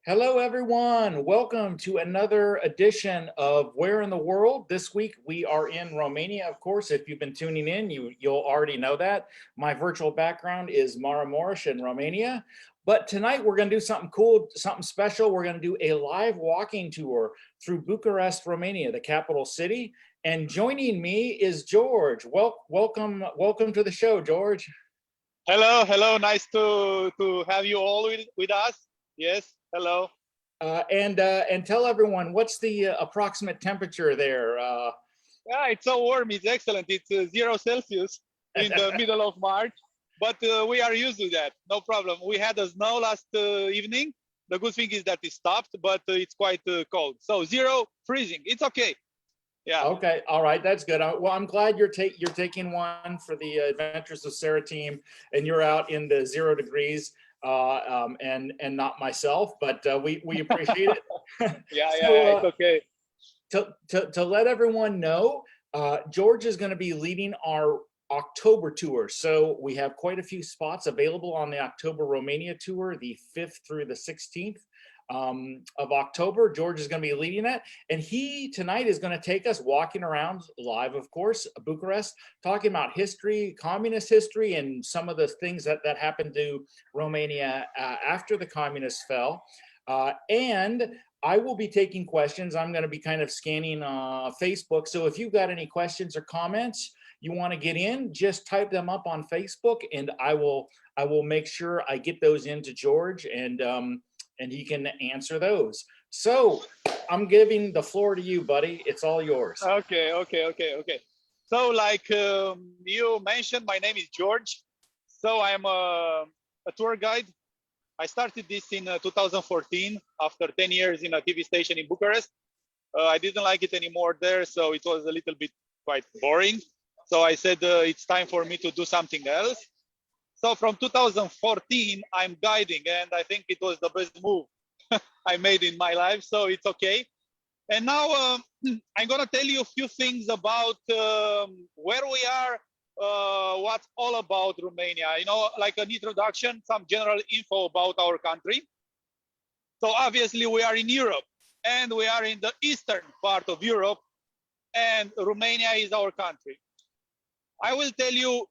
Hello, everyone. Welcome to another edition of Where in the World. This week we are in Romania. Of course, if you've been tuning in, you'll already know that. My virtual background is Maramureș in Romania. But tonight we're going to do something cool, something special. We're going to do a live walking tour through Bucharest, Romania, the capital city. And joining me is George. Welcome to the show, George. Hello. Nice to have you all with us. Yes. Hello. And tell everyone, what's the approximate temperature there? Yeah, it's so warm. It's excellent. It's 0 Celsius in the middle of March, but we are used to that. No problem. We had a snow last evening. The good thing is that it stopped, but it's quite cold. So 0 freezing. It's okay. Yeah. Okay. All right. That's good. Well, I'm glad you're taking one for the Adventures of Sarah team, and you're out in the 0 degrees. And not myself, but we appreciate it. It's okay. To let everyone know, George is going to be leading our October tour. So we have quite a few spots available on the October Romania tour, the 5th through the 16th. Of October. George is going to be leading that, and he tonight is going to take us walking around live, of course, Bucharest, talking about history, communist history, and some of the things that happened to Romania after the communists fell. And I will be taking questions. I'm going to be kind of scanning Facebook. So if you've got any questions or comments you want to get in, just type them up on Facebook, and I will make sure I get those into George, and he can answer those. So I'm giving the floor to you, buddy. It's all yours. Okay. So like you mentioned, my name is George. So I'm a tour guide. I started this in 2014 after 10 years in a TV station in Bucharest. I didn't like it anymore there, so it was a little bit quite boring. So I said it's time for me to do something else. So from 2014, I'm guiding, and I think it was the best move I made in my life, so it's okay. And now I'm going to tell you a few things about where we are, what's all about Romania, like an introduction, some general info about our country. So obviously we are in Europe, and we are in the eastern part of Europe, and Romania is our country. I will tell you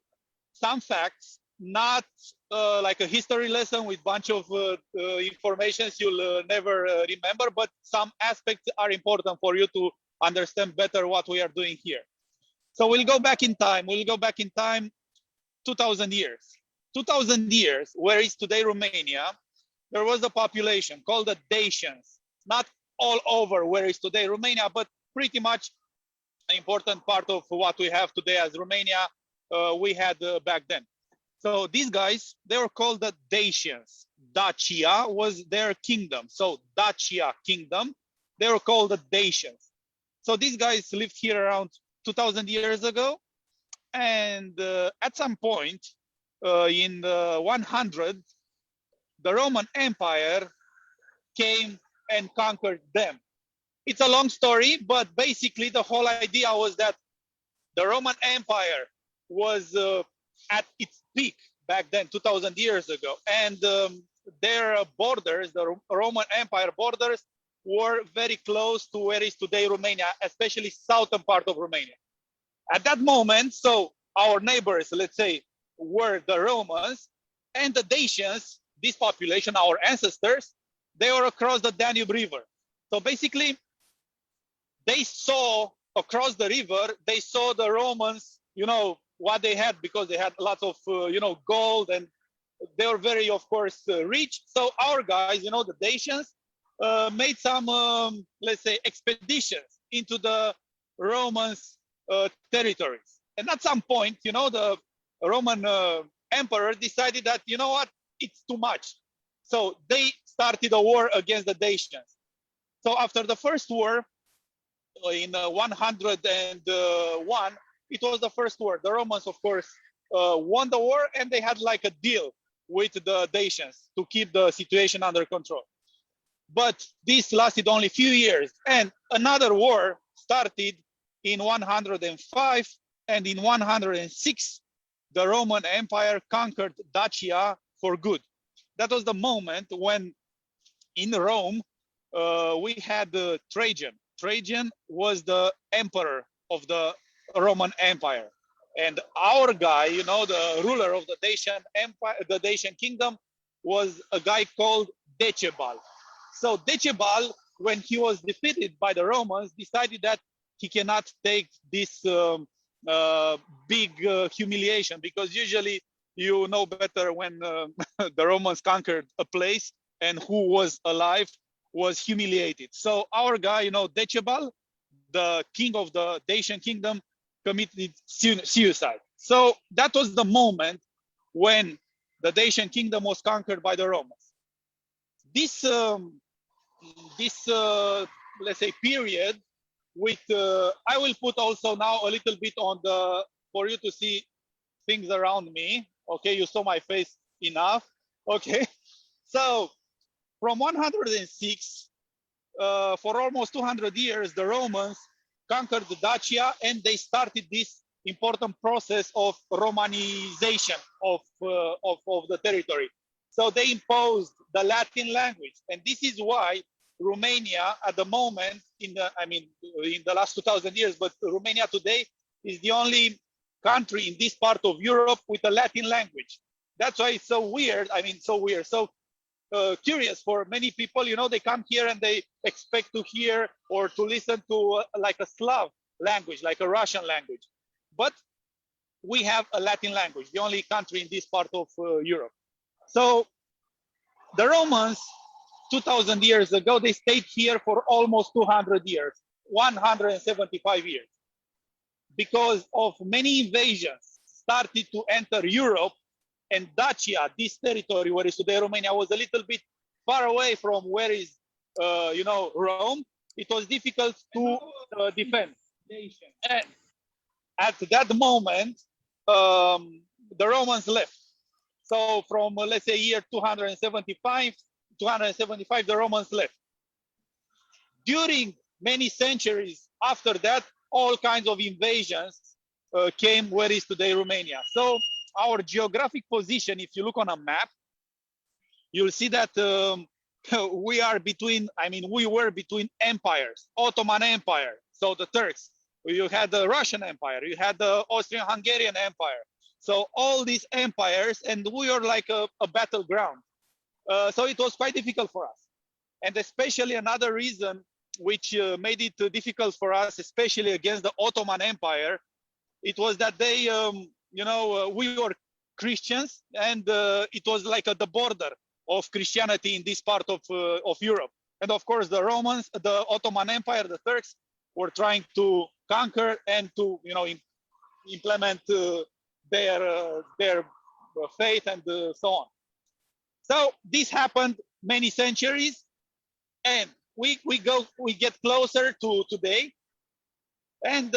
some facts, not like a history lesson with bunch of informations you'll never remember, but some aspects are important for you to understand better what we are doing here. So we'll go back in time. 2,000 years. 2,000 years, where is today Romania, there was a population called the Dacians. Not all over where is today Romania, but pretty much an important part of what we have today as Romania, we had back then. So these guys, they were called the Dacians. Dacia was their kingdom. So Dacia kingdom, they were called the Dacians. So these guys lived here around 2,000 years ago. And at some point in the 100, the Roman Empire came and conquered them. It's a long story, but basically the whole idea was that the Roman Empire was at its peak back then, 2,000 years ago. And their borders, the Roman Empire borders, were very close to where is today Romania, especially southern part of Romania. At that moment, so our neighbors, let's say, were the Romans, and the Dacians, this population, our ancestors, they were across the Danube River. So basically, they saw across the river, they saw the Romans, what they had, because they had lots of, gold, and they were very, of course, rich. So our guys, the Dacians, made some, let's say, expeditions into the Romans' territories. And at some point, the Roman emperor decided that, it's too much. So they started a war against the Dacians. So after the first war, in 101, it was the first war. The Romans, of course, won the war, and they had like a deal with the Dacians to keep the situation under control. But this lasted only a few years, and another war started in 105, and in 106, the Roman Empire conquered Dacia for good. That was the moment when in Rome, we had Trajan. Trajan was the emperor of the Roman Empire. And our guy, you know, the ruler of the Dacian Empire, the Dacian kingdom, was a guy called Decebal. So Decebal, when he was defeated by the Romans, decided that he cannot take this big humiliation, because usually you know better when the Romans conquered a place and who was alive was humiliated. So our guy, you know, Decebal, the king of the Dacian kingdom, committed suicide. So that was the moment when the Dacian kingdom was conquered by the Romans. This let's say period with I will put also now a little bit on the, for you to see things around me. Okay, you saw my face enough. Okay, so from 106 for almost 200 years, the Romans conquered the Dacia, and they started this important process of Romanization of the territory. So they imposed the Latin language, and this is why Romania at the moment, in the last 2000 years, but Romania today is the only country in this part of Europe with a Latin language. That's why it's so weird. I mean, so weird. So curious for many people, you know, they come here and they expect to hear or to listen to like a Slav language, like a Russian language. But we have a Latin language, the only country in this part of Europe. So the Romans, 2000 years ago, they stayed here for almost 200 years, 175 years. Because of many invasions started to enter Europe, and Dacia, this territory where is today Romania, was a little bit far away from where is, you know, Rome. It was difficult to defend. And at that moment, the Romans left. So from, let's say, year 275, the Romans left. During many centuries after that, all kinds of invasions came where is today Romania. So our geographic position, if you look on a map, you'll see that we are between, we were between empires. Ottoman Empire, so the Turks. You had the Russian Empire, you had the Austrian-Hungarian Empire. So all these empires, and we are like a battleground. So it was quite difficult for us. And especially another reason which made it difficult for us, especially against the Ottoman Empire, it was that they, we were Christians, and it was like the border of Christianity in this part of Europe. And of course, the Romans, the Ottoman Empire, the Turks, were trying to conquer and to, implement their faith and so on. So this happened many centuries, and we get closer to today, and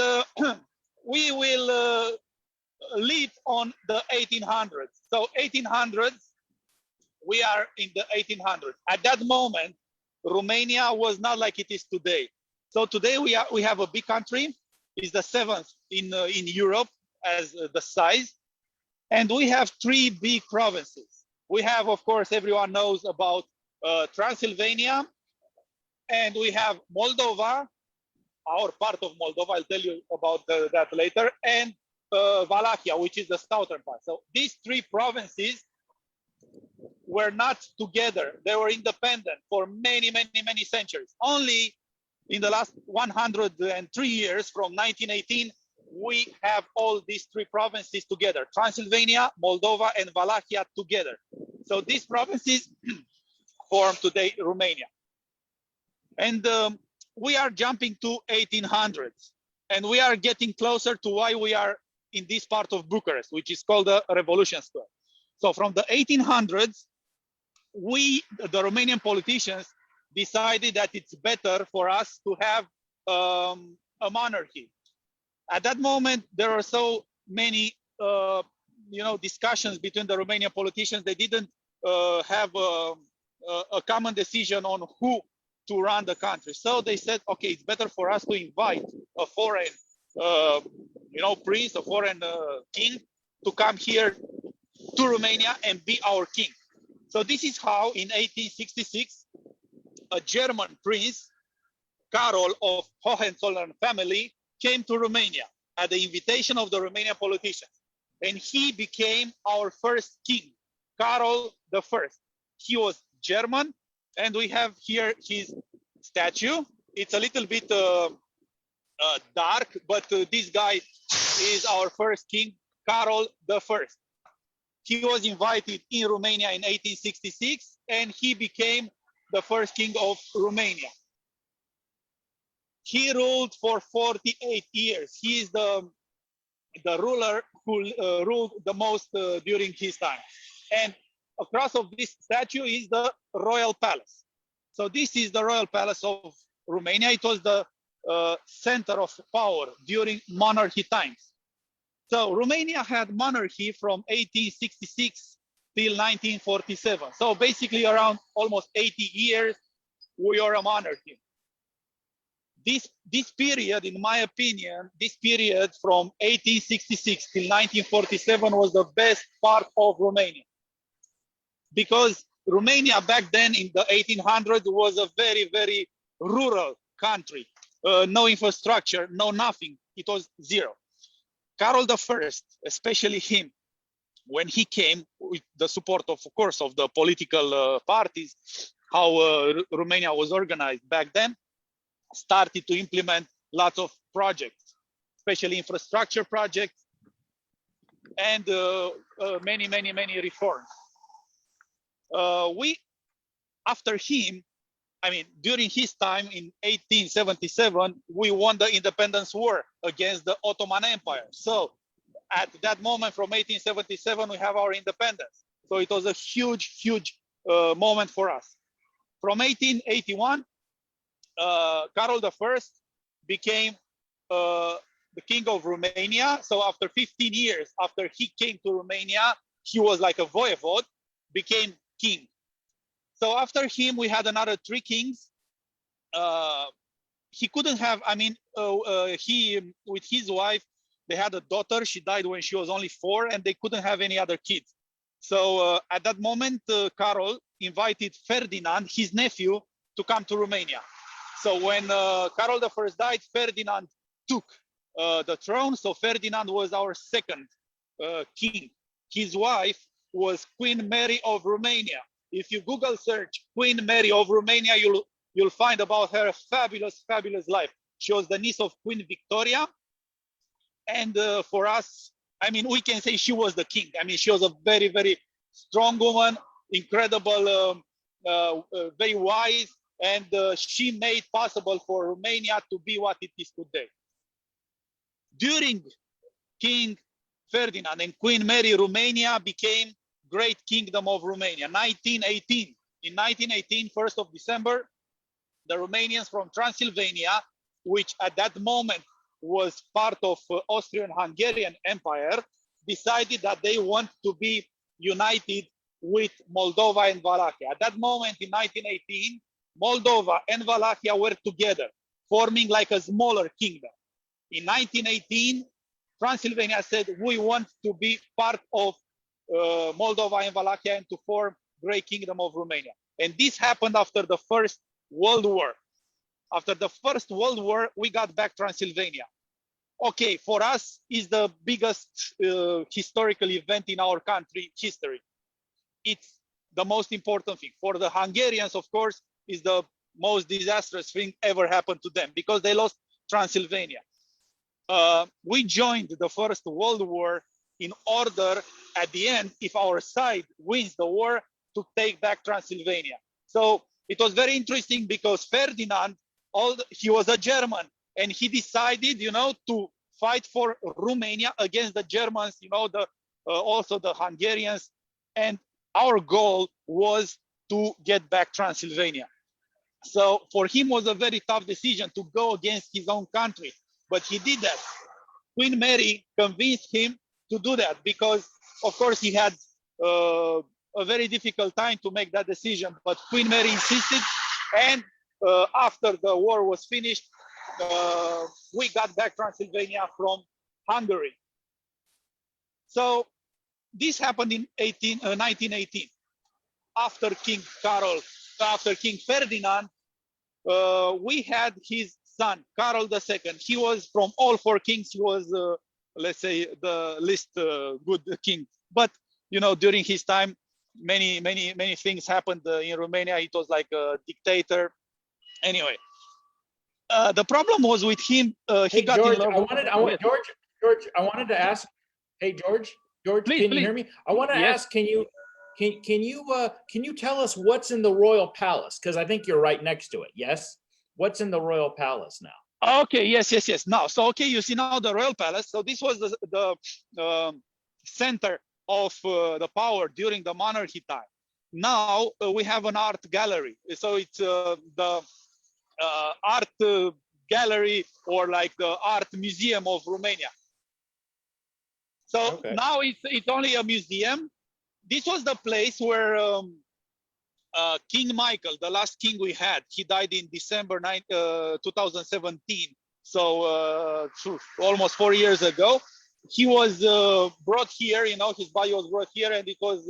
we will live on the 1800s. So 1800s, we are in the 1800s. At that moment, Romania was not like it is today. So today we have a big country. It's the seventh in Europe as the size, and we have three big provinces. We have, of course, everyone knows about Transylvania, and we have Moldova, our part of Moldova. I'll tell you about that later, and Wallachia, which is the southern part. So these three provinces were not together. They were independent for many, many, many centuries. Only in the last 103 years, from 1918, we have all these three provinces together: Transylvania, Moldova, and Wallachia together. So these provinces form today Romania. And we are jumping to 1800s, and we are getting closer to why we are in this part of Bucharest, which is called the Revolution Square. So from the 1800s, the Romanian politicians, decided that it's better for us to have a monarchy. At that moment, there are so many, discussions between the Romanian politicians. They didn't have a common decision on who to run the country. So they said, okay, it's better for us to invite a foreign, prince, a foreign king to come here to Romania and be our king. So this is how in 1866, a German prince, Carol of Hohenzollern family, came to Romania at the invitation of the Romanian politicians. And he became our first king, Carol I. He was German, and we have here his statue. It's a little bit dark, but this guy is our first king, Carol I. He was invited in Romania in 1866, and he became the first king of Romania. He ruled for 48 years. He is the ruler who ruled the most during his time. And across of this statue is the royal palace. So this is the royal palace of Romania. It was the center of power during monarchy times. So Romania had monarchy from 1866 till 1947. So basically around almost 80 years, we are a monarchy. This period, in my opinion, this period from 1866 till 1947 was the best part of Romania. Because Romania back then in the 1800s was a very, very rural country. No infrastructure, no nothing. It was zero. Carol I, especially him, when he came with the support of course, of the political parties, how Romania was organized back then, started to implement lots of projects, especially infrastructure projects, and many, many, many reforms. After him, I mean, during his time in 1877, we won the independence war against the Ottoman Empire. So at that moment, from 1877, we have our independence. So it was a huge, huge moment for us. From 1881, Carol I became the king of Romania. So after 15 years, after he came to Romania, he was like a voivode, became king. So after him, we had another 3 kings. He couldn't have, I mean, he, with his wife, they had a daughter. She died when she was only 4, and they couldn't have any other kids. So at that moment, Carol invited Ferdinand, his nephew, to come to Romania. So when Carol I died, Ferdinand took the throne. So Ferdinand was our second king. His wife was Queen Mary of Romania. If you Google search Queen Mary of Romania, you'll find about her a fabulous, fabulous life. She was the niece of Queen Victoria. And for us, I mean, we can say she was the king. I mean, she was a very, very strong woman, incredible, very wise, and she made possible for Romania to be what it is today. During King Ferdinand and Queen Mary, Romania became Great Kingdom of Romania. 1918. In 1918, 1st of December, the Romanians from Transylvania, which at that moment was part of Austrian-Hungarian Empire, decided that they want to be united with Moldova and Wallachia. At that moment in 1918, Moldova and Wallachia were together, forming like a smaller kingdom. In 1918, Transylvania said, we want to be part of Moldova and Wallachia and to form Great Kingdom of Romania. And this happened after the First World War. After the First World War, we got back Transylvania. Okay, for us, is the biggest historical event in our country history. It's the most important thing. For the Hungarians, of course, is the most disastrous thing ever happened to them because they lost Transylvania. We joined the First World War in order, at the end, if our side wins the war, to take back Transylvania. So it was very interesting because Ferdinand, he was a German, and he decided, you know, to fight for Romania against the Germans, you know, also the Hungarians. And our goal was to get back Transylvania. So for him was a very tough decision to go against his own country, but he did that. Queen Mary convinced him to do that because, of course, he had a very difficult time to make that decision, but Queen Mary insisted, and after the war was finished, we got back Transylvania from Hungary. So this happened in 1918. After King Ferdinand, we had his son, Carol II. He was from all four kings. He was, let's say, the least good king. But, you know, during his time, many things happened in Romania. It was like a dictator. Anyway, the problem was with him. He Hey, got George, in love. George, I wanted to ask. Hey, George, Please, can you hear me? I want to Yes. ask, can you tell us what's in the royal palace? Because I think you're right next to it. Yes, what's in the royal palace now? Okay, yes. Now, so okay, you see now the royal palace. So this was the center of the power during the monarchy time. Now we have an art gallery. So it's the art gallery, or like the art museum of Romania. So Okay. now it's only a museum. This was the place where King Michael, the last king we had, he died in December 2017. So almost 4 years ago. He was brought here, you know, his body was brought here, and it was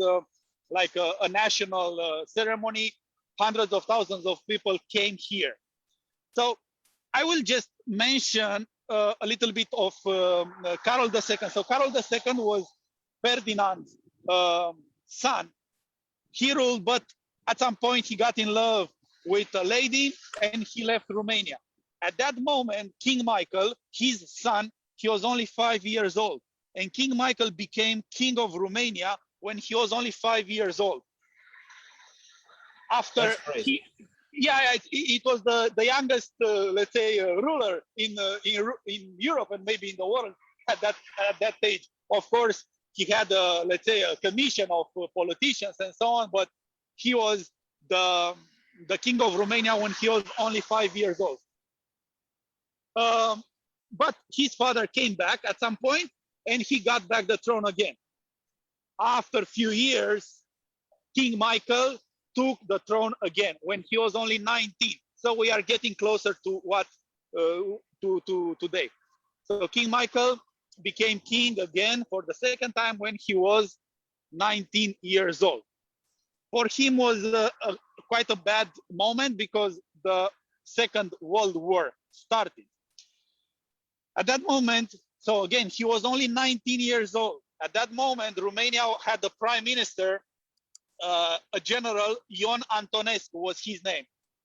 like a national ceremony. Hundreds of thousands of people came here. So I will just mention a little bit of Carol II. So Carol II was Ferdinand's son. He ruled, but at some point he got in love with a lady and he left Romania. At that moment, King Michael, his son, he was only 5 years old. And King Michael became king of Romania when he was only 5 years old. After he, it was the youngest, let's say, ruler in Europe and maybe in the world at that age. Of course, he had, let's say, a commission of politicians and so on, but he was the king of Romania when he was only 5 years old. But his father came back at some point and he got back the throne again. After a few years, King Michael took the throne again when he was only 19. So we are getting closer to what to today. So King Michael became king again for the second time when he was 19 years old. For him was quite a bad moment because the Second World War started. At that moment, so again, he was only 19 years old. At that moment, Romania had the prime minister, a general, Ion Antonescu was his name.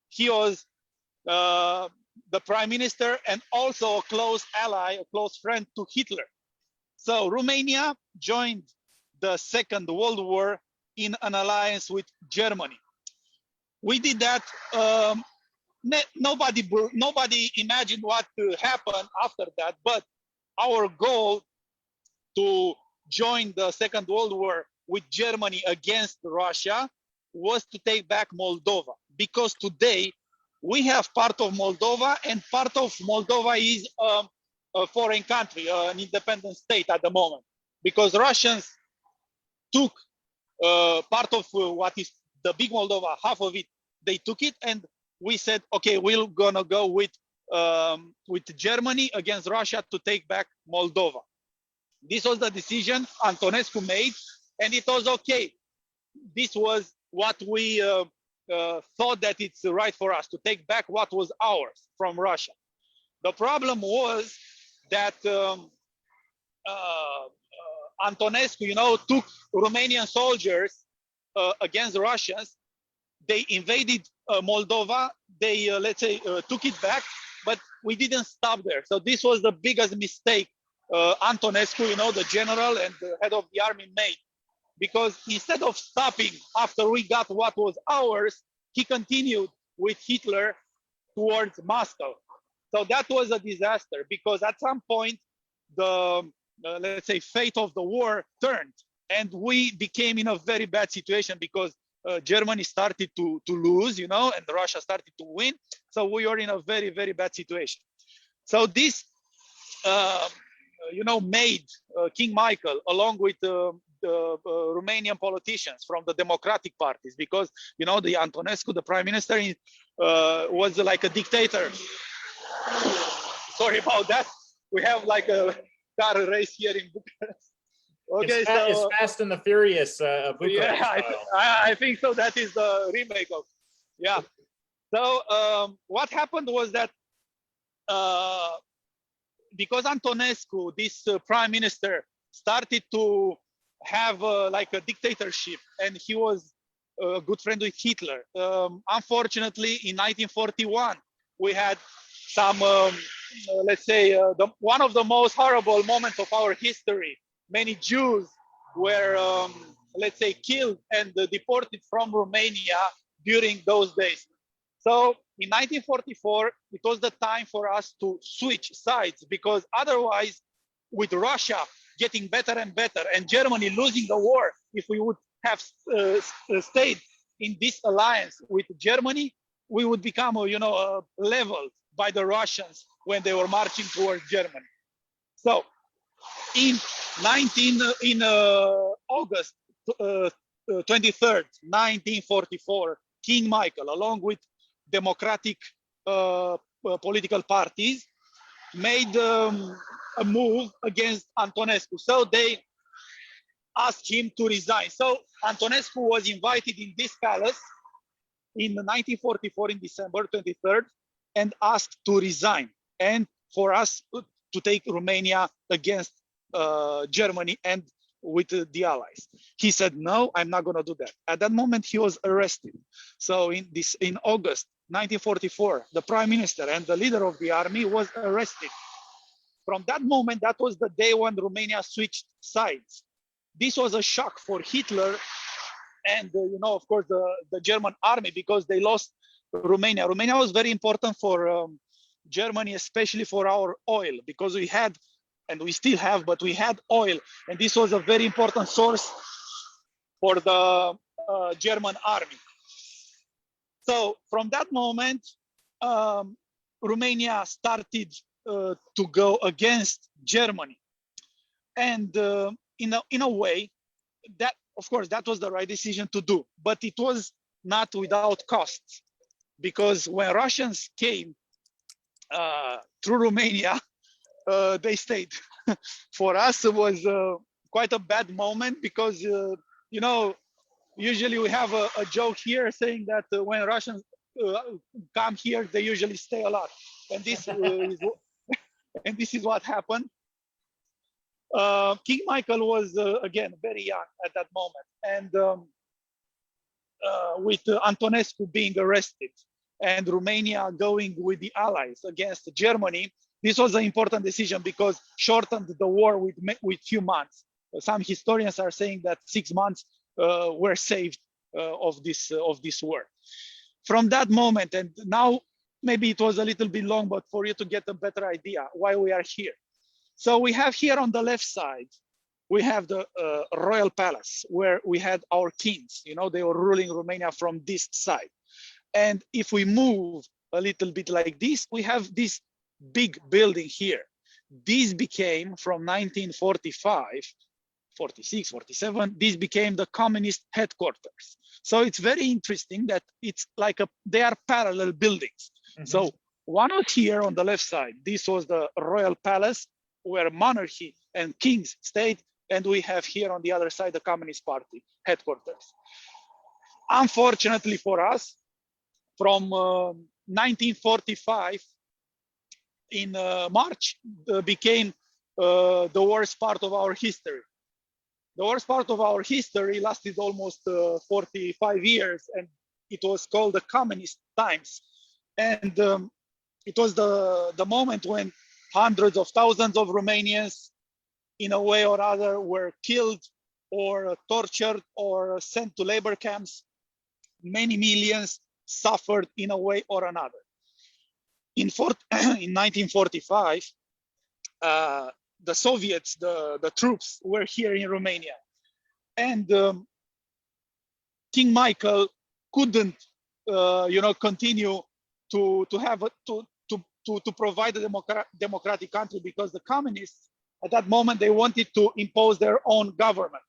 He was the prime minister and also a close ally, a close friend to Hitler. So Romania joined the Second World War in an alliance with Germany. We did that. Nobody imagined what happened after that, but our goal to join the Second World War with Germany against Russia was to take back Moldova, because today we have part of Moldova and part of Moldova is a foreign country, an independent state at the moment, because Russians took part of what is the big Moldova, half of it, they took it, and we said, okay, we're gonna go with Germany against Russia to take back Moldova. This was the decision Antonescu made, and it was okay. This was what we thought that it's right for us to take back what was ours from Russia. The problem was that Antonescu, you know, took Romanian soldiers against Russians. They invaded Moldova. They, let's say, took it back, but we didn't stop there. So this was the biggest mistake Antonescu, you know, the general and the head of the army made. Because instead of stopping after we got what was ours, he continued with Hitler towards Moscow. So that was a disaster, because at some point, the, let's say, fate of the war turned, and we became in a very bad situation because Germany started to lose, you know, and Russia started to win. So we are in a very, very bad situation. So this, you know, made King Michael, along with the Romanian politicians from the democratic parties, because, you know, the Antonescu, the prime minister, was like a dictator. Sorry about that. We have like a car race here in Bucharest. Okay, it's Fast and the Furious. Bucharest yeah, I think so. That is the remake of, yeah. So what happened was that because Antonescu, this prime minister, started to have like a dictatorship, and he was a good friend with Hitler. Unfortunately, in 1941, we had some, let's say, one of the most horrible moments of our history. Many Jews were, let's say, killed and deported from Romania during those days. So in 1944, it was the time for us to switch sides, because otherwise, with Russia getting better and better and Germany losing the war, if we would have stayed in this alliance with Germany, we would become, leveled by the Russians when they were marching towards Germany. So in August 23rd, 1944, King Michael, along with democratic political parties, made a move against Antonescu. So they asked him to resign. So Antonescu was invited in this palace in 1944, in December 23rd, and asked to resign and for us to take Romania against Germany and with the Allies. He said, no, I'm not going to do that. At that moment, he was arrested. So in August 1944, the prime minister and the leader of the army was arrested. From that moment, that was the day when Romania switched sides. This was a shock for Hitler and, of course, the German army, because they lost Romania. Romania was very important for Germany, especially for our oil, because we had, and we still have, but we had oil. And this was a very important source for the German army. So from that moment, Romania started to go against Germany. And in a way, that, of course, that was the right decision to do, but it was not without costs, because when Russians came through Romania, they stayed. For us, it was quite a bad moment, because, usually we have a joke here saying that when Russians come here, they usually stay a lot. And this is what happened. King Michael was, again, very young at that moment. And with Antonescu being arrested and Romania going with the Allies against Germany, this was an important decision, because shortened the war with few months. Some historians are saying that 6 months were saved of this war. From that moment, and now maybe it was a little bit long, but for you to get a better idea why we are here. So we have here on the left side, we have the royal palace where we had our kings. They were ruling Romania from this side. And if we move a little bit like this, we have this big building here. This became, from 1945, 46, 47, this became the communist headquarters. So it's very interesting that it's like they are parallel buildings. Mm-hmm. So one was here on the left side. This was the royal palace where monarchy and kings stayed. And we have here on the other side, the Communist Party headquarters. Unfortunately for us, from 1945 in March, became the worst part of our history. The worst part of our history lasted almost 45 years, and it was called the communist times. And it was the moment when hundreds of thousands of Romanians, in a way or other, were killed or tortured or sent to labor camps. Many millions suffered in a way or another. In 1945, the Soviets, the troops, were here in Romania, and King Michael couldn't, continue to provide a democratic country, because the communists at that moment, they wanted to impose their own government.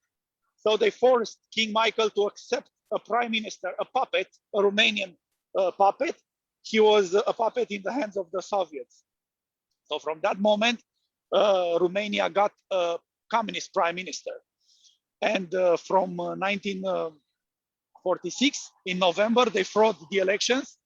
So they forced King Michael to accept a prime minister, a puppet, a Romanian puppet. He was a puppet in the hands of the Soviets. So from that moment, Romania got a communist prime minister. And from 1946, in November, they fraud the elections.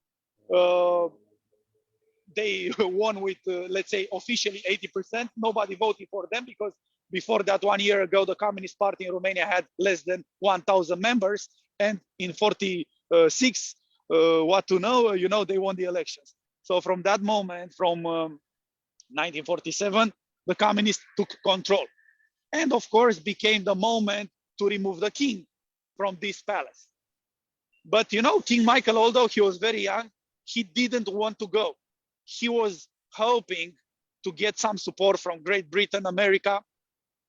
They won with, let's say, officially 80%. Nobody voted for them because before that, 1 year ago, the Communist Party in Romania had less than 1,000 members. And in 46, what to know, you know, they won the elections. So from that moment, from 1947, the communists took control. And of course, became the moment to remove the king from this palace. But, you know, King Michael, although he was very young, he didn't want to go. He was hoping to get some support from Great Britain, America.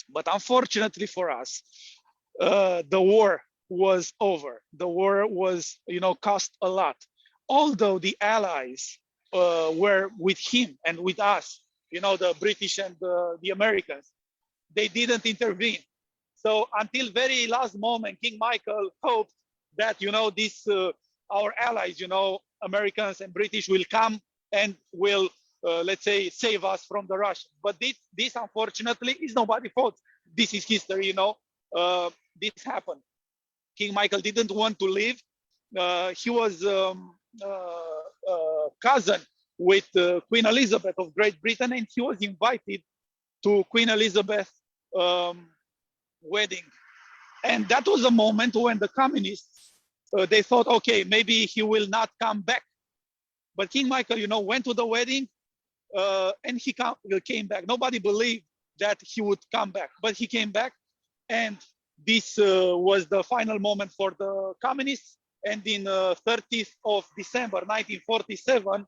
But unfortunately for us, the war was over. The war was, you know, cost a lot. Although the allies were with him and with us, you know, the British and the Americans, they didn't intervene. So until very last moment, King Michael hoped that, you know, this our allies, you know, Americans and British will come and will, let's say, save us from the Russians. But this unfortunately is nobody's fault. This is history, you know. This happened. King Michael didn't want to leave. He was cousin with Queen Elizabeth of Great Britain, and he was invited to Queen Elizabeth's wedding. And that was a moment when the communists, they thought, okay, maybe he will not come back. But King Michael, you know, went to the wedding and he came back. Nobody believed that he would come back, but he came back. And this was the final moment for the communists. And in 30th of December, 1947,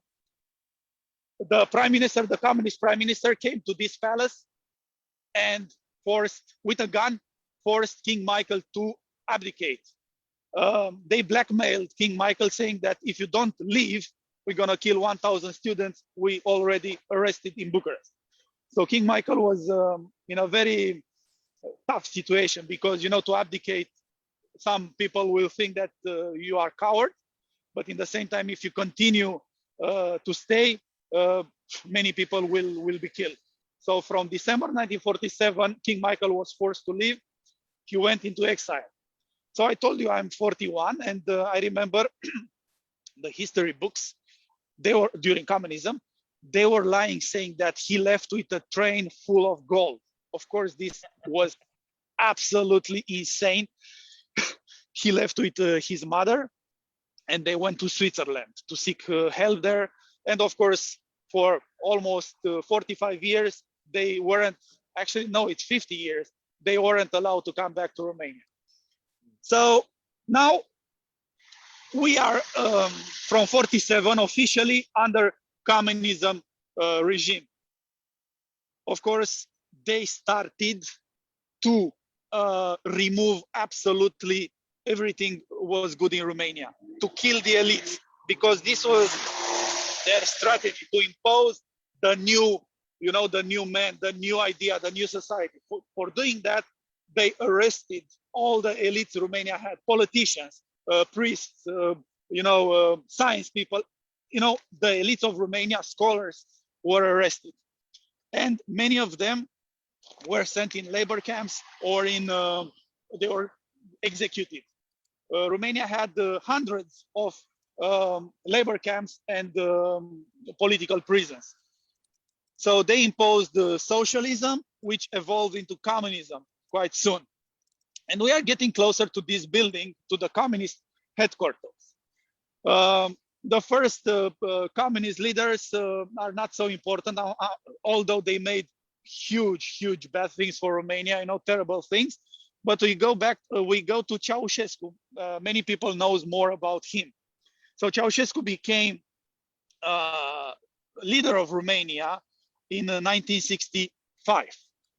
the prime minister, the communist prime minister, came to this palace and forced, with a gun, forced King Michael to abdicate. They blackmailed King Michael, saying that if you don't leave, we're gonna kill 1,000 students we already arrested in Bucharest. So King Michael was in a very tough situation because, you know, to abdicate, some people will think that you are coward, but in the same time, if you continue to stay, many people will be killed. So from December 1947, King Michael was forced to leave. He went into exile. So I told you I'm 41, and I remember the history books, they were during communism, they were lying, saying that he left with a train full of gold. Of course, this was absolutely insane. He left with his mother, and they went to Switzerland to seek help there. And of course, for almost 45 years, they weren't, actually, no, it's 50 years, they weren't allowed to come back to Romania. So now we are from 47 officially under communism regime. Of course, they started to remove absolutely everything was good in Romania, to kill the elites, because this was their strategy, to impose the new, you know, the new man, the new idea, the new society. For doing that, they arrested all the elites Romania had, politicians, priests, you know, science people, you know, the elites of Romania, scholars were arrested. And many of them were sent in labor camps or in, they were executed. Romania had hundreds of labor camps and political prisons. So they imposed socialism, which evolved into communism quite soon. And we are getting closer to this building, to the communist headquarters. The first communist leaders are not so important, although they made huge bad things for Romania, you know, terrible things. But we go back, we go to Ceaușescu. Many people knows more about him. So Ceaușescu became leader of Romania in 1965.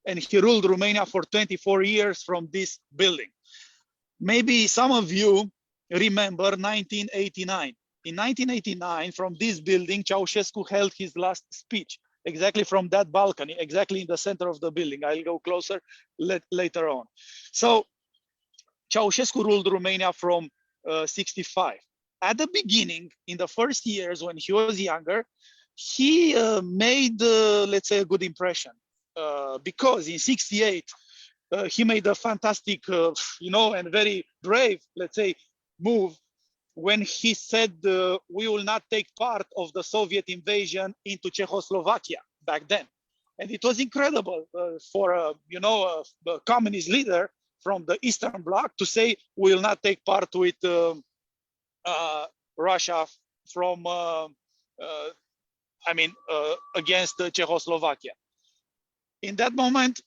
And he ruled Romania for 24 years from this building. Maybe some of you remember 1989. In 1989, from this building, Ceaușescu held his last speech, exactly from that balcony, exactly in the center of the building. I'll go closer later on. So Ceaușescu ruled Romania from 65. At the beginning, in the first years when he was younger, he made, let's say, a good impression. Because in 68, he made a fantastic, you know, and very brave, let's say, move when he said we will not take part of the Soviet invasion into Czechoslovakia back then. And it was incredible for a communist leader from the Eastern Bloc to say we will not take part with Russia from, against Czechoslovakia. In that moment,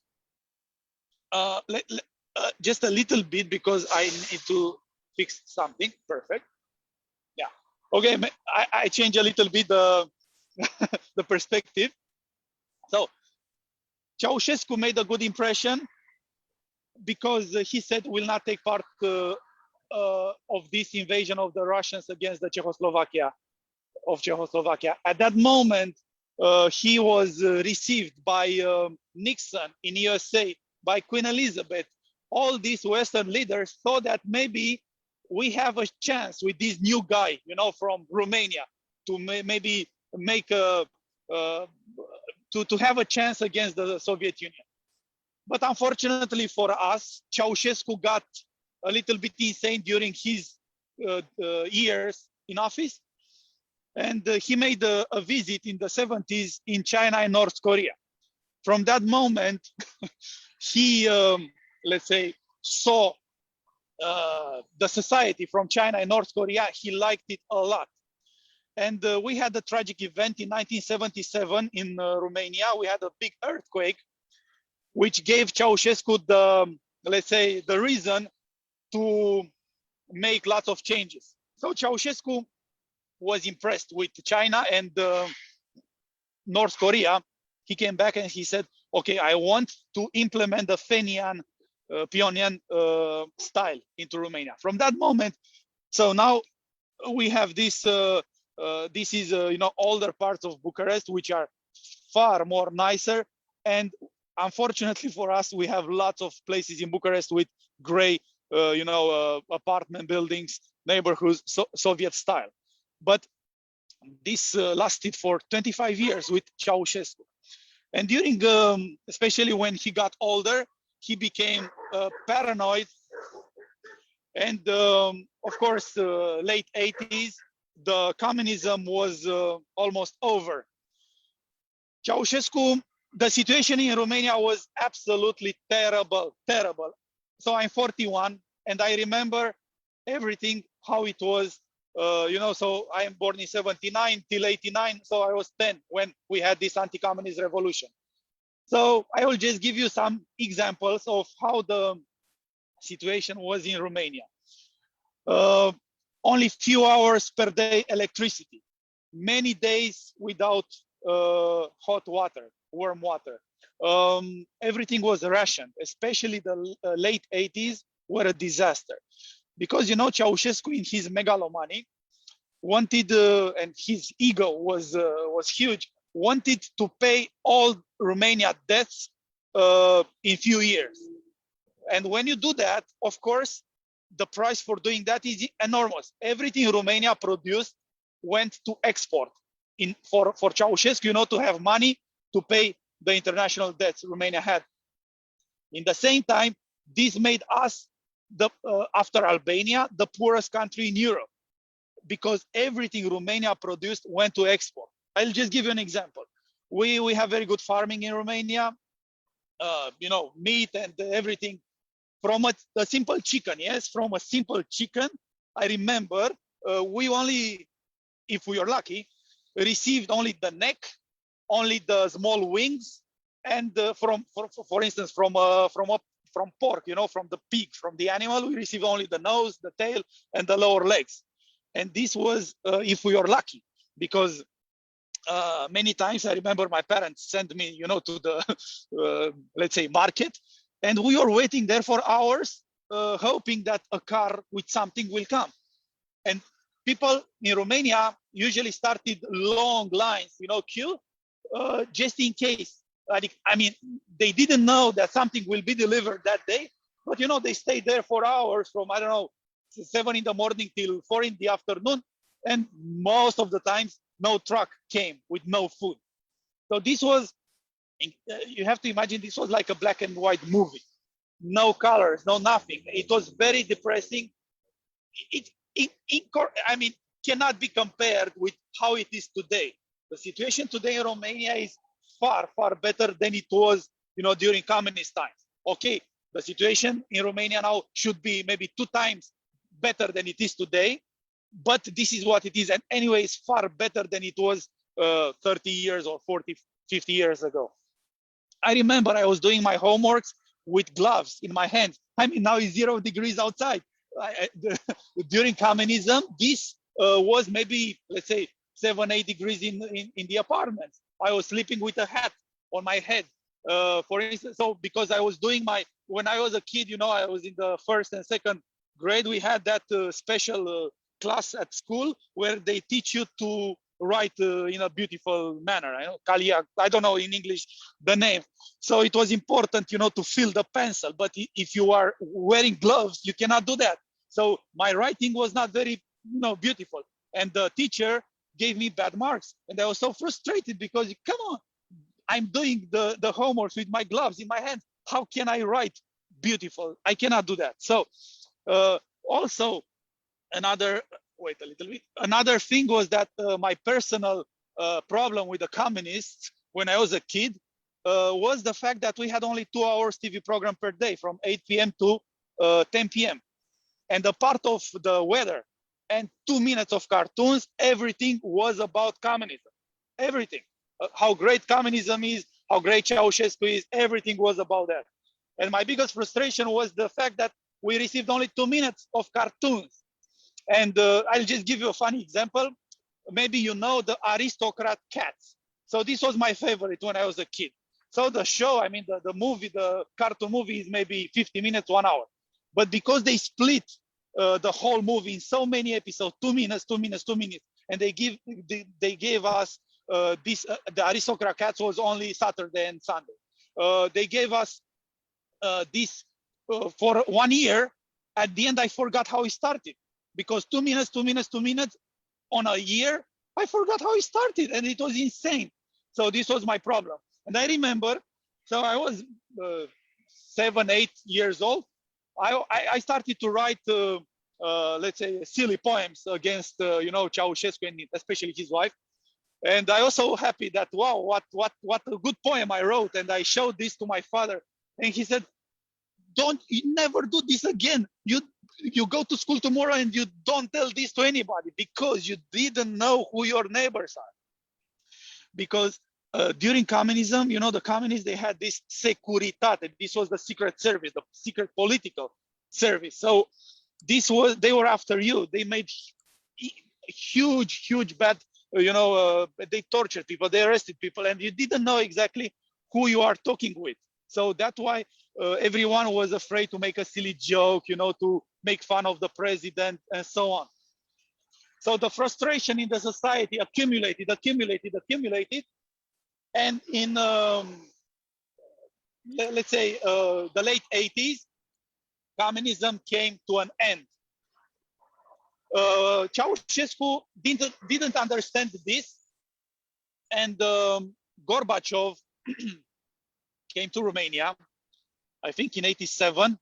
just a little bit because I need to fix something. Perfect. Yeah. Okay. I change a little bit the the perspective. So Ceaușescu made a good impression because he said will not take part of this invasion of the Russians against the Czechoslovakia. At that moment, he was received by Nixon in USA, by Queen Elizabeth. All these Western leaders thought that maybe we have a chance with this new guy, from Romania, to maybe make to have a chance against the Soviet Union. But unfortunately for us, Ceaușescu got a little bit insane during his years in office. And he made a visit in the 70s in China and North Korea. From that moment, he, let's say, saw the society from China and North Korea. He liked it a lot. And we had a tragic event in 1977 in Romania. We had a big earthquake, which gave Ceaușescu let's say, the reason to make lots of changes. So Ceaușescu was impressed with China and North Korea. He came back and he said, okay, I want to implement the Pionian style into Romania. From that moment, so now we have this, this is, older parts of Bucharest, which are far more nicer. And unfortunately for us, we have lots of places in Bucharest with gray, apartment buildings, neighborhoods, Soviet style. But this lasted for 25 years with Ceaușescu. And during, especially when he got older, he became paranoid. And of course, late 80s, the communism was almost over. Ceaușescu, the situation in Romania was absolutely terrible. So I'm 41 and I remember everything, how it was. So I am born in 79 till 89. So I was 10 when we had this anti-communist revolution. So I will just give you some examples of how the situation was in Romania. Only few hours per day electricity, many days without hot water, warm water. Everything was rationed, especially the late 80s were a disaster. Because, Ceaușescu in his megalomany wanted, and his ego was huge, wanted to pay all Romania debts in few years. And when you do that, of course, the price for doing that is enormous. Everything Romania produced went to export. For Ceaușescu, to have money to pay the international debts Romania had. In the same time, this made us, after Albania, the poorest country in Europe, because everything Romania produced went to export. I'll just give you an example. We have very good farming in Romania, meat and everything. From a simple chicken, yes, from a simple chicken, I remember we only, if we are lucky, received only the neck, only the small wings, and for instance, from pork, from the pig, from the animal, we received only the nose, the tail, and the lower legs. And this was if we are lucky, because many times I remember my parents sent me, to the, let's say, market, and we were waiting there for hours, hoping that a car with something will come. And people in Romania usually started long lines, queue, just in case. I mean, they didn't know that something will be delivered that day, but they stayed there for hours from, 7 in the morning till 4 in the afternoon. And most of the times, no truck came with no food. So this was, you have to imagine, this was like a black and white movie. No colors, no nothing. It was very depressing. I mean, cannot be compared with how it is today. The situation today in Romania is far, far better than it was, during communist times. Okay, the situation in Romania now should be maybe 2 times better than it is today, but this is what it is. And anyway, it's far better than it was 30 years or 40, 50 years ago. I remember I was doing my homeworks with gloves in my hands. I mean, now it's 0 degrees outside. During communism, this was maybe, let's say, 7, 8 degrees in the apartments. I was sleeping with a hat on my head, for instance. So because I was doing when I was a kid, I was in the 1st and 2nd grade, we had that special class at school where they teach you to write in a beautiful manner. I don't know in English the name. So it was important, to feel the pencil. But if you are wearing gloves, you cannot do that. So my writing was not very, beautiful. And the teacher gave me bad marks. And I was so frustrated because, come on, I'm doing the homework with my gloves in my hand. How can I write beautiful? I cannot do that. So also wait a little bit. Another thing was that my personal problem with the communists when I was a kid was the fact that we had only 2 hours TV program per day from 8 p.m. to 10 p.m. And a part of the weather and 2 minutes of cartoons, everything was about communism. Everything. How great communism is, how great Ceaușescu is, everything was about that. And my biggest frustration was the fact that we received only 2 minutes of cartoons. And I'll just give you a funny example. Maybe the aristocrat cats. So this was my favorite when I was a kid. So the show, I mean, the movie, the cartoon movie is maybe 50 minutes, 1 hour. But because they split the whole movie in so many episodes, 2 minutes, 2 minutes, 2 minutes, and they gave us the aristocrat cats was only Saturday and Sunday. They gave us this for 1 year. At the end, I forgot how it started. Because 2 minutes, 2 minutes, 2 minutes on a year, I forgot how it started, and it was insane. So this was my problem. And I remember, so I was 7, 8 years old. I started to write, let's say, silly poems against, Ceaușescu and especially his wife. And I was so happy that, wow, what a good poem I wrote. And I showed this to my father, and he said, you never do this again. You go to school tomorrow and you don't tell this to anybody because you didn't know who your neighbors are. Because during communism, the communists, they had this securitate. This was the secret service, the secret political service. So they were after you. They made huge bad, they tortured people, they arrested people, and you didn't know exactly who you are talking with. So that's why everyone was afraid to make a silly joke, to make fun of the president and so on. So the frustration in the society accumulated. And in, let's say, the late 80s, communism came to an end. Ceaușescu didn't understand this. And Gorbachev came to Romania, I think in 87.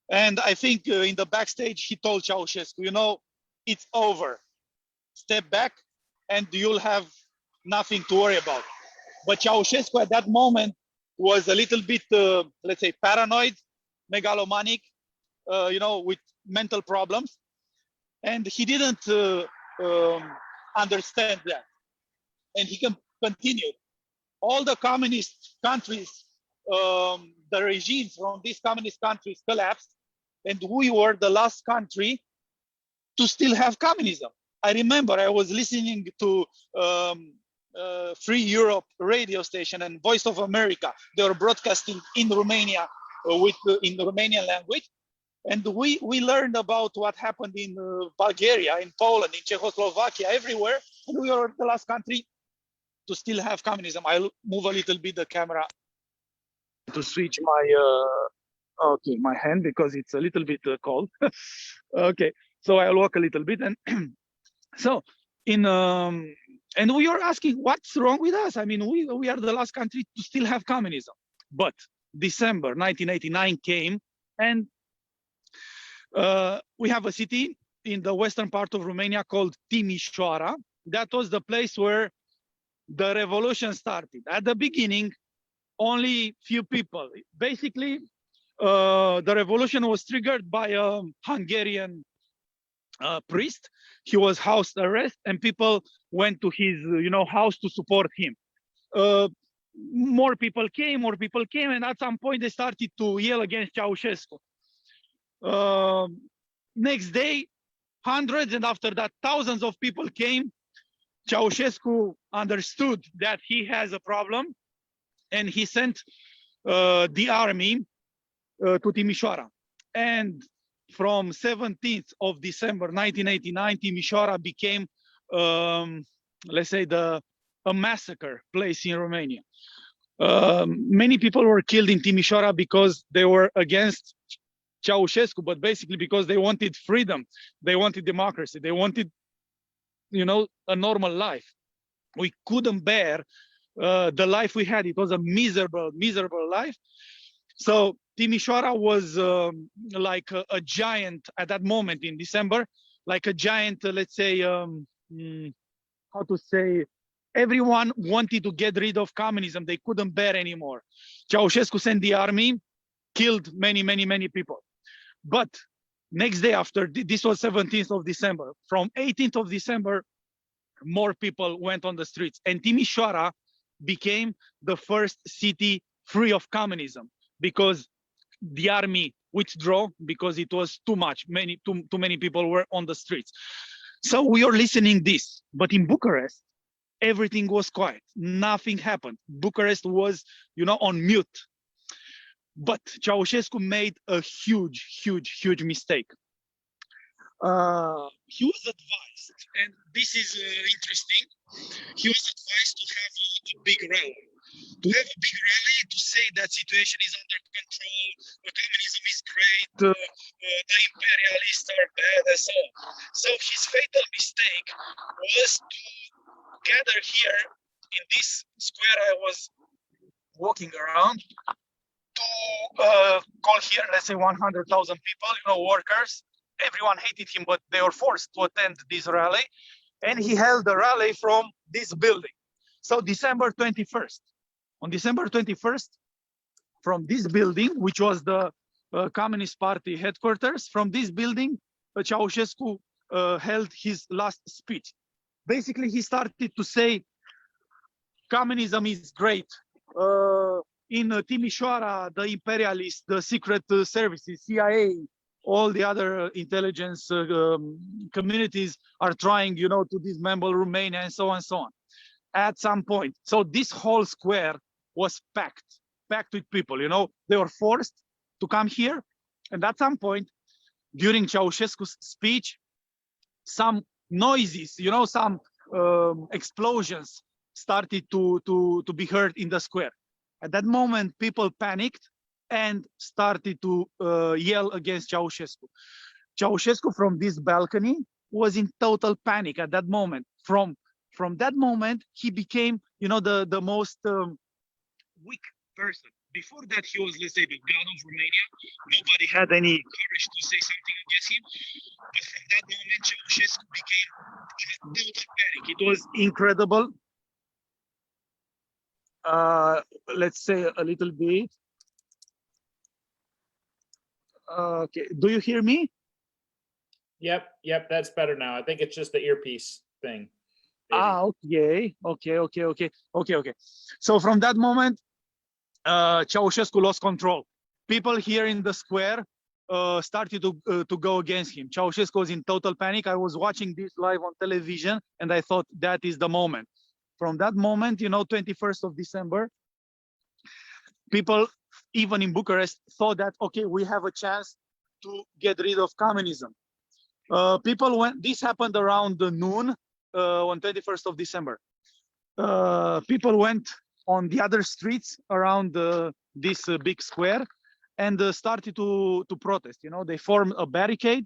And I think in the backstage, he told Ceaușescu, it's over. Step back and you'll have nothing to worry about. But Ceaușescu at that moment was a little bit, let's say, paranoid, megalomaniac, with mental problems. And he didn't understand that. And he continued. All the communist countries, the regimes from these communist countries collapsed, and we were the last country to still have communism. I remember I was listening to Free Europe radio station and Voice of America. They were broadcasting in Romania in the Romanian language. And we learned about what happened in Bulgaria, in Poland, in Czechoslovakia, everywhere. And we were the last country to still have communism. I'll move a little bit the camera to switch my hand because it's a little bit cold. Okay, so I'll walk a little bit. And so and we are asking, what's wrong with us? I mean, we are the last country to still have communism. But December 1989 came, and we have a city in the western part of Romania called Timișoara. That was the place where the revolution started. At the beginning, only few people. Basically, the revolution was triggered by a Hungarian priest. He was house arrest, and people went to his, house to support him. More people came, and at some point they started to yell against Ceaușescu. Next day, hundreds, and after that, thousands of people came. Ceaușescu understood that he has a problem, and he sent the army to Timișoara. And from 17th of December 1989, Timișoara became, let's say, a massacre place in Romania. Many people were killed in Timișoara because they were against Ceaușescu, but basically because they wanted freedom, they wanted democracy, they wanted, a normal life. We couldn't bear the life we had. It was a miserable life. So Timișoara was like a giant at that moment in December, like a giant, let's say, how to say, everyone wanted to get rid of communism. They couldn't bear anymore. Ceaușescu sent the army, killed many people. But next day after, this was 17th of December, from 18th of December, more people went on the streets. And Timișoara became the first city free of communism because the army withdrew because it was too much. Too many people were on the streets. So we are listening this, but in Bucharest, everything was quiet. Nothing happened. Bucharest was, on mute. But Ceaușescu made a huge mistake. He was advised, and this is interesting, he was advised to have a big rally. To have a big rally to say that situation is under control, communism is great, the imperialists are bad, and so on. So his fatal mistake was to gather here in this square I was walking around, to call here, let's say 100,000 people, workers. Everyone hated him, but they were forced to attend this rally. And he held the rally from this building. So December 21st. On December 21st, from this building, which was the Communist Party headquarters, from this building, Ceaușescu held his last speech. Basically, he started to say, communism is great. In Timișoara, the imperialists, the secret services, CIA, all the other intelligence communities are trying, to dismember Romania and so on and so on. At some point, so this whole square was packed with people, they were forced to come here. And at some point, during Ceaușescu's speech, some noises, some explosions started to be heard in the square. At that moment, people panicked and started to yell against Ceaușescu. Ceaușescu, from this balcony, was in total panic at that moment. From that moment, he became, the most weak person. Before that, he was, let's say, the god of Romania. Nobody had any courage to say something against him. But from that moment, Ceaușescu became total panic. It was incredible. Let's say a little bit. Okay, do you hear me? Yep, that's better now. I think it's just the earpiece thing. Maybe. Okay. So from that moment, Ceaușescu lost control. People here in the square started to go against him. Ceaușescu was in total panic. I was watching this live on television, and I thought that is the moment. From that moment, 21st of December, people, even in Bucharest, thought that, okay, we have a chance to get rid of communism. This happened around noon on 21st of December. People went on the other streets around this big square and started to protest. They formed a barricade.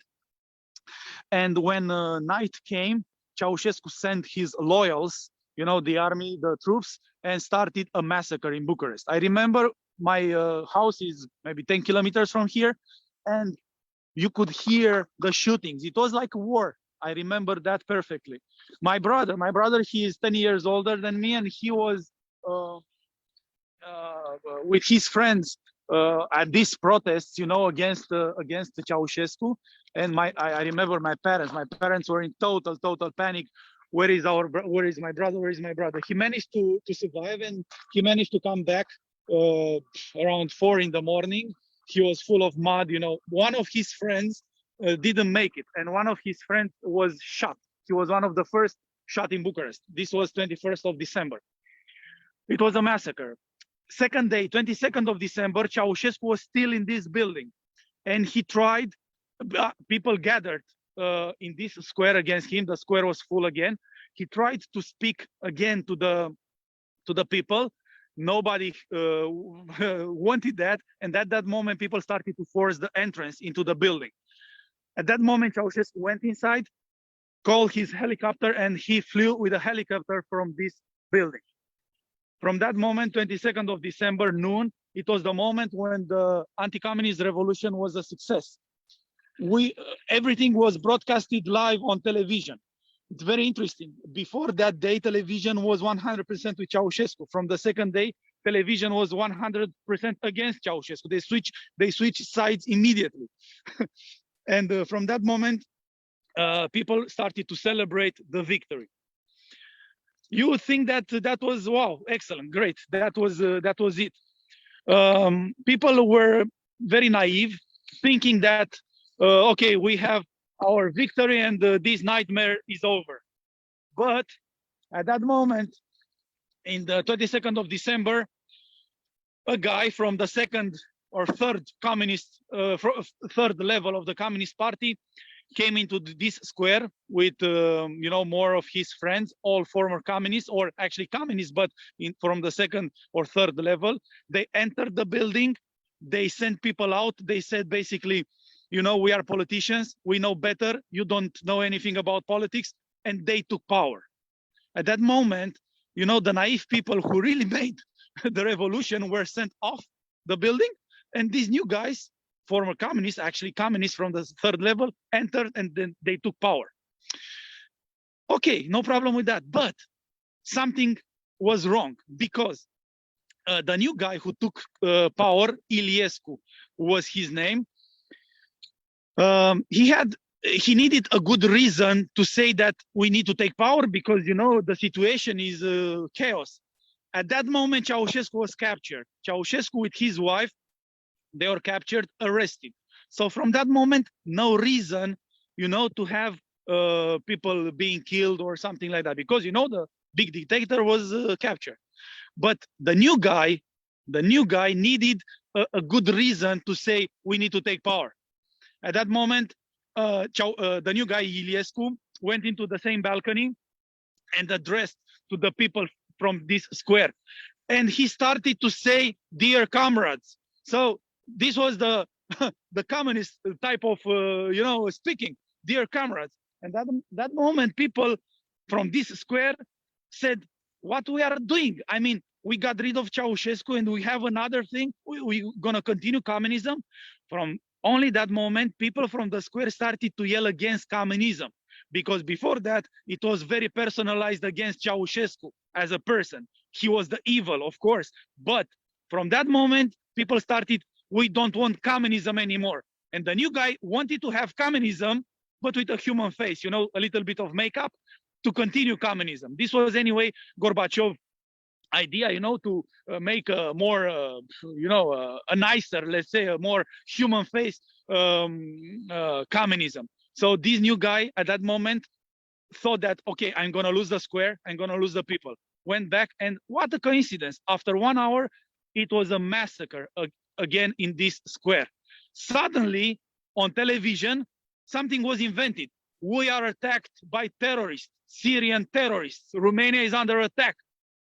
And when night came, Ceaușescu sent his loyals, the army, the troops, and started a massacre in Bucharest. I remember my house is maybe 10 kilometers from here. And you could hear the shootings. It was like a war. I remember that perfectly. My brother, he is 10 years older than me, and he was with his friends at these protests, you know, against Ceaușescu. And I remember my parents were in total panic. Where is my brother? Where is my brother? He managed to survive, and he managed to come back around 4 in the morning. He was full of mud, you know. One of his friends didn't make it, and one of his friends was shot. He was one of the first shot in Bucharest. This was 21st of December. It was a massacre. Second day, 22nd of December, Ceaușescu was still in this building, and he tried, people gathered in this square against him. The square was full again. He tried to speak again to the people. Nobody wanted that, and at that moment, people started to force the entrance into the building. At that moment, Ceaușescu went inside, called his helicopter, and he flew with a helicopter from this building. From that moment, 22nd of December, noon, it was the moment when the anti-communist revolution was a success. Everything was broadcasted live on television. It's very interesting. Before that day, television was 100% with Ceaușescu. From the second day, television was 100% against Ceaușescu. They switched sides immediately. And from that moment, people started to celebrate the victory. You would think that was, wow, excellent, great. That was it. People were very naive, thinking that, okay, we have our victory and this nightmare is over. But at that moment, in the 22nd of December, a guy from the second or third third level of the Communist Party came into this square with you know, more of his friends, all former communists, or actually communists, but from the second or third level. They entered the building, they sent people out. They said basically, you know, we are politicians, we know better, you don't know anything about politics, and they took power. At that moment, you know, the naive people who really made the revolution were sent off the building, and these new guys, former communists, actually communists from the third level, entered, and then they took power. Okay, no problem with that, but something was wrong, because the new guy who took power, Iliescu was his name, he needed a good reason to say that we need to take power, because, you know, the situation is chaos. At that moment, Ceaușescu was captured. Ceaușescu with his wife, they were captured, arrested. So from that moment, no reason, you know, to have people being killed or something like that, because, you know, the big dictator was captured. But the new guy needed a good reason to say we need to take power. At that moment, the new guy, Iliescu, went into the same balcony and addressed to the people from this square. And he started to say, dear comrades. So this was the communist type of, you know, speaking, dear comrades. And that moment, people from this square said, what we are doing? I mean, we got rid of Ceaușescu and we have another thing. We're going to continue communism. From only that moment, people from the square started to yell against communism, because before that, it was very personalized against Ceaușescu as a person. He was the evil, of course. But from that moment, people started, we don't want communism anymore. And the new guy wanted to have communism, but with a human face, you know, a little bit of makeup to continue communism. This was anyway Gorbachev's idea, you know, to make a more, you know, a nicer, let's say, a more human face communism. So this new guy at that moment thought that, okay, I'm going to lose the square, I'm going to lose the people. Went back, and what a coincidence. After 1 hour, it was a massacre again in this square. Suddenly, on television, something was invented. We are attacked by terrorists, Syrian terrorists. Romania is under attack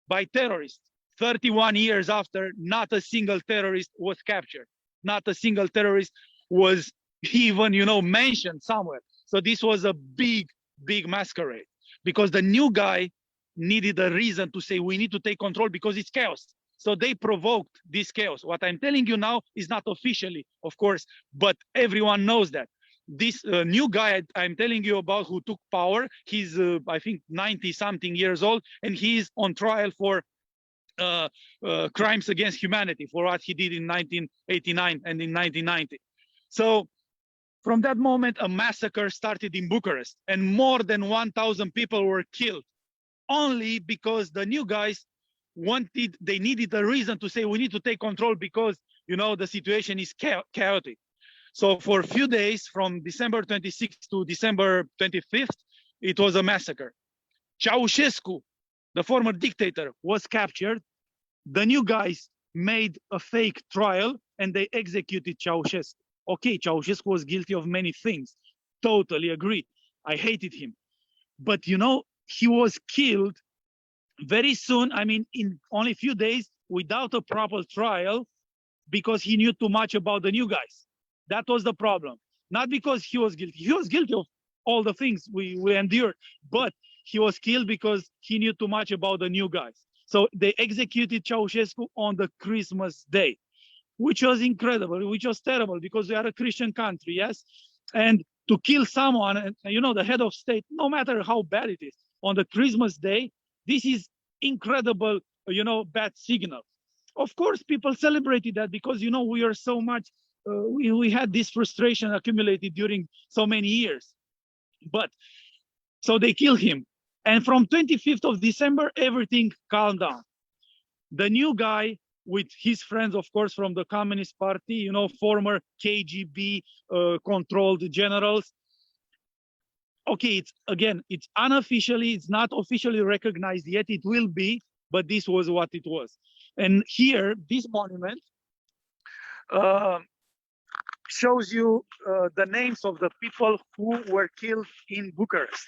by terrorists. 31 years after, not a single terrorist was captured. Not a single terrorist was even, you know, mentioned somewhere. So this was a big, big masquerade, because the new guy needed a reason to say we need to take control because it's chaos. So they provoked this chaos. What I'm telling you now is not officially, of course, but everyone knows that. This new guy I'm telling you about who took power, he's, I think, 90-something years old, and he's on trial for crimes against humanity for what he did in 1989 and in 1990. So from that moment, a massacre started in Bucharest, and more than 1,000 people were killed only because the new guys they needed a reason to say we need to take control because, you know, the situation is chaotic. So for a few days from December 26th to December 25th, it was a massacre. Ceaușescu, the former dictator, was captured. The new guys made a fake trial and they executed Ceaușescu. Okay, Ceaușescu was guilty of many things. Totally agree. I hated him. But, you know, he was killed very soon, I mean, in only a few days, without a proper trial, because he knew too much about the new guys. That was the problem. Not because he was guilty. He was guilty of all the things we endured, but he was killed because he knew too much about the new guys. So they executed Ceaușescu on the Christmas day, which was incredible, which was terrible because we are a Christian country, yes? And to kill someone, you know, the head of state, no matter how bad it is, on the Christmas day, this is incredible, you know, bad signal. Of course, people celebrated that because, you know, we are so much, we had this frustration accumulated during so many years. But, so they killed him. And from 25th of December, everything calmed down. The new guy with his friends, of course, from the Communist Party, you know, former KGB controlled generals. Okay, it's unofficially, it's not officially recognized yet. It will be, but this was what it was. And here, this monument shows you the names of the people who were killed in Bucharest.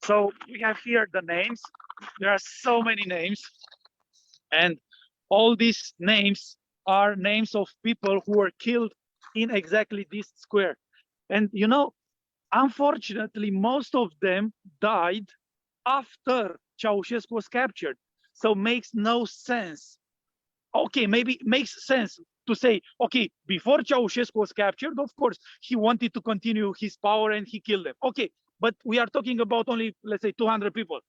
So we have here the names. There are so many names. And all these names are names of people who were killed in exactly this square. And, you know, unfortunately, most of them died after Ceaușescu was captured. So makes no sense. Okay, maybe it makes sense to say, okay, before Ceaușescu was captured, of course, he wanted to continue his power and he killed them. Okay, but we are talking about only, let's say, 200 people.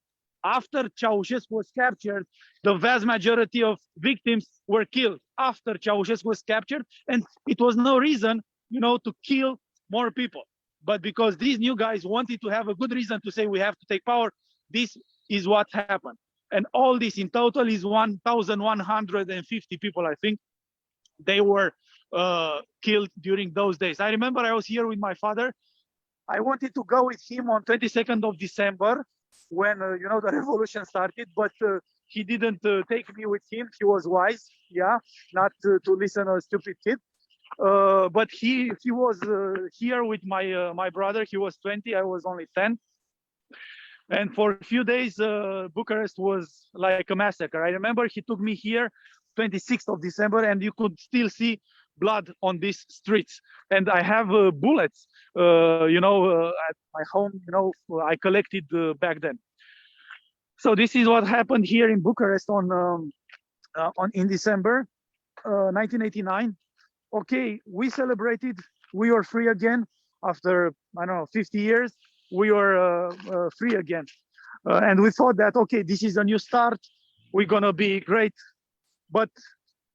After Ceaușescu was captured, the vast majority of victims were killed after Ceaușescu was captured, and it was no reason, you know, to kill more people. But because these new guys wanted to have a good reason to say we have to take power, this is what happened. And all this in total is 1,150 people, I think. They were killed during those days. I remember I was here with my father. I wanted to go with him on 22nd of December when, you know, the revolution started, but he didn't take me with him. He was wise, yeah, not to listen to a stupid kid. But he was here with my brother. He was 20, I was only 10. And for a few days, Bucharest was like a massacre. I remember he took me here 26th of December, and you could still see blood on these streets. And I have bullets, you know, at my home, you know, I collected back then. So this is what happened here in Bucharest in December 1989. Okay, we celebrated, we were free again after, I don't know, 50 years. We were free again. And we thought that, okay, this is a new start. We're gonna be great. But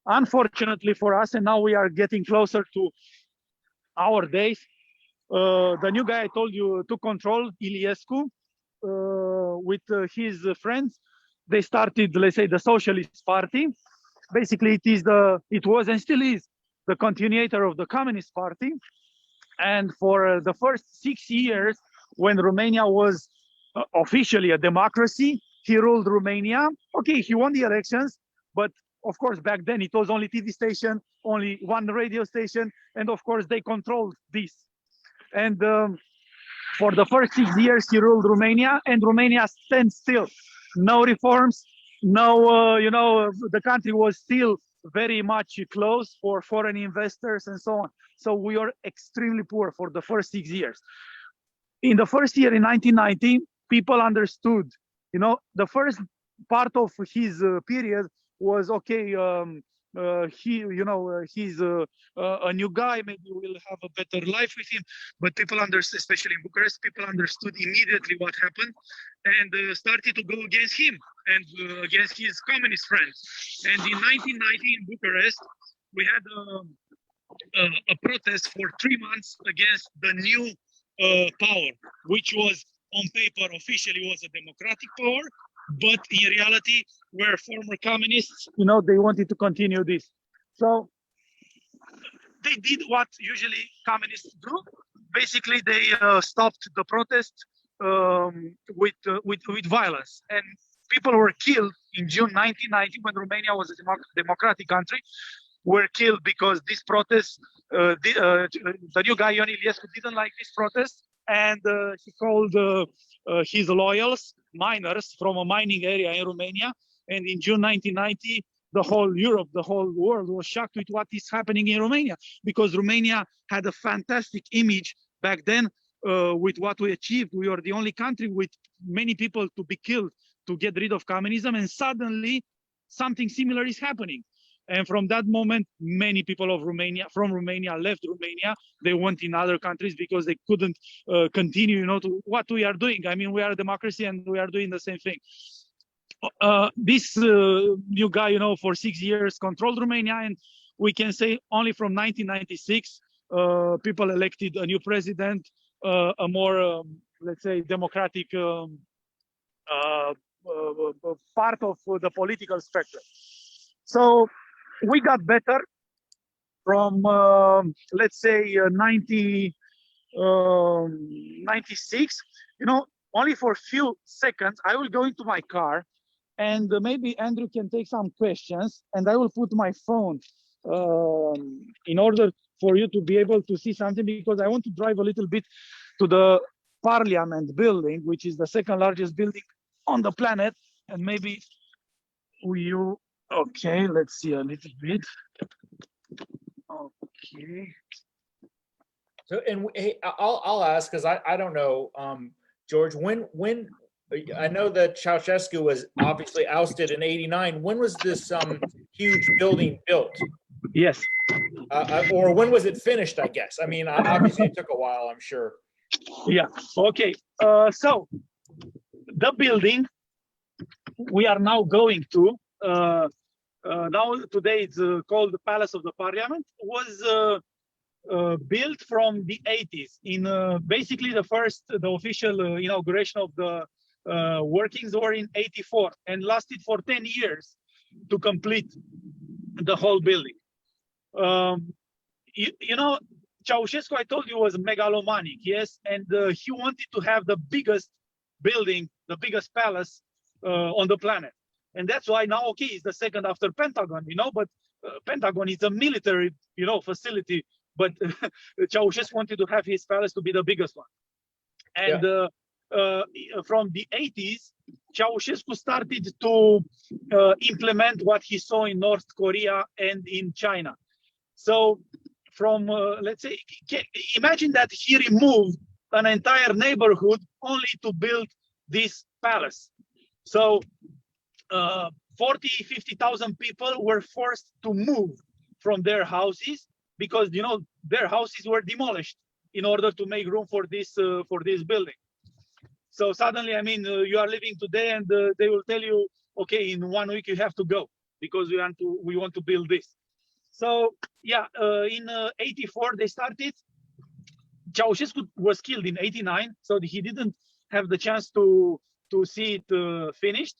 unfortunately for us, and now we are getting closer to our days, the new guy I told you took control, Iliescu, with his friends. They started, let's say, the Socialist Party. Basically, it was and still is the continuator of the Communist Party. And for the first 6 years, when Romania was officially a democracy, he ruled Romania. Okay, he won the elections, but of course, back then it was only TV station, only one radio station, and of course they controlled this. And for the first 6 years, he ruled Romania, and Romania stands still. No reforms, no, you know, the country was still very much closed for foreign investors and so on. So we were extremely poor for the first 6 years. In the first year, in 1990, people understood, you know, the first part of his period was okay. He's a new guy. Maybe we'll have a better life with him. But people understood, especially in Bucharest, people understood immediately what happened and started to go against him and against his communist friends. And in 1990 in Bucharest, we had a protest for 3 months against the new power, which was on paper officially was a democratic power, but in reality were former communists. They wanted to continue this. So they did what usually communists do. Basically, they stopped the protest with violence, and people were killed in June 1990 when Romania was a democratic country. Were killed because this protest, the new guy Ion Iliescu didn't like this protest, and he called his loyals miners from a mining area in Romania. And in June 1990, the whole Europe, the whole world was shocked with what is happening in Romania, because Romania had a fantastic image back then with what we achieved. We were the only country with many people to be killed to get rid of communism, and suddenly something similar is happening. And from that moment, many people from Romania left Romania. They went in other countries because they couldn't continue, to what we are doing. I mean, we are a democracy and we are doing the same thing. This new guy, for 6 years controlled Romania, and we can say only from 1996, people elected a new president, a more, let's say, democratic part of the political spectrum. So we got better from, let's say, 96. Only for a few seconds, I will go into my car, and maybe Andrew can take some questions, and I will put my phone in order for you to be able to see something, because I want to drive a little bit to the Parliament building, which is the second largest building on the planet, and maybe you. Okay, let's see a little bit. Okay. So, and hey, I'll ask, because I don't know, George, when I know that Ceaușescu was obviously ousted in '89. When was this huge building built? Yes. Or when was it finished? I guess. I mean, obviously it took a while, I'm sure. Yeah. Okay. So the building we are now going to. Now today it's called the Palace of the Parliament, was built from the 80s. In basically the official inauguration of the workings were in '84 and lasted for 10 years to complete the whole building. Ceaușescu, I told you, was megalomaniac, yes, and he wanted to have the biggest building, the biggest palace on the planet. And that's why now, okay, it's the second after Pentagon, but Pentagon is a military, facility, but Ceaușescu wanted to have his palace to be the biggest one. And from the 80s, Ceaușescu started to implement what he saw in North Korea and in China. So from, let's say, imagine that he removed an entire neighborhood only to build this palace. So 50,000 people were forced to move from their houses because their houses were demolished in order to make room for this building. So suddenly, I mean, you are living today, and they will tell you, okay, in 1 week you have to go because we want to build this. So yeah, in '84 they started. Ceaușescu was killed in '89, so he didn't have the chance to see it finished.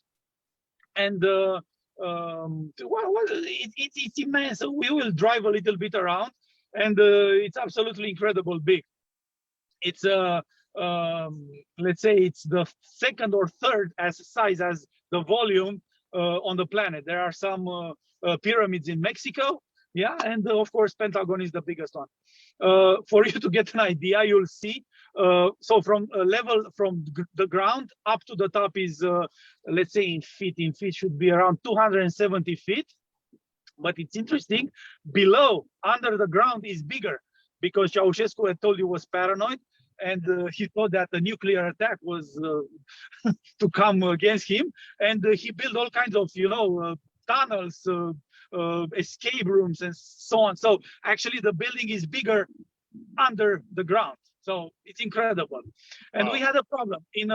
And it's immense. We will drive a little bit around, and it's absolutely incredible big. It's let's say it's the second or third as size as the volume on the planet. There are some pyramids in Mexico, yeah, and of course Pentagon is the biggest one. For you to get an idea, you'll see. So from a level from the ground up to the top is, let's say in feet should be around 270 feet. But it's interesting, below, under the ground is bigger, because Ceaușescu, I told you, was paranoid, and he thought that a nuclear attack was to come against him, and he built all kinds of, tunnels, escape rooms, and so on. So actually, the building is bigger under the ground. So it's incredible. And we had a problem in.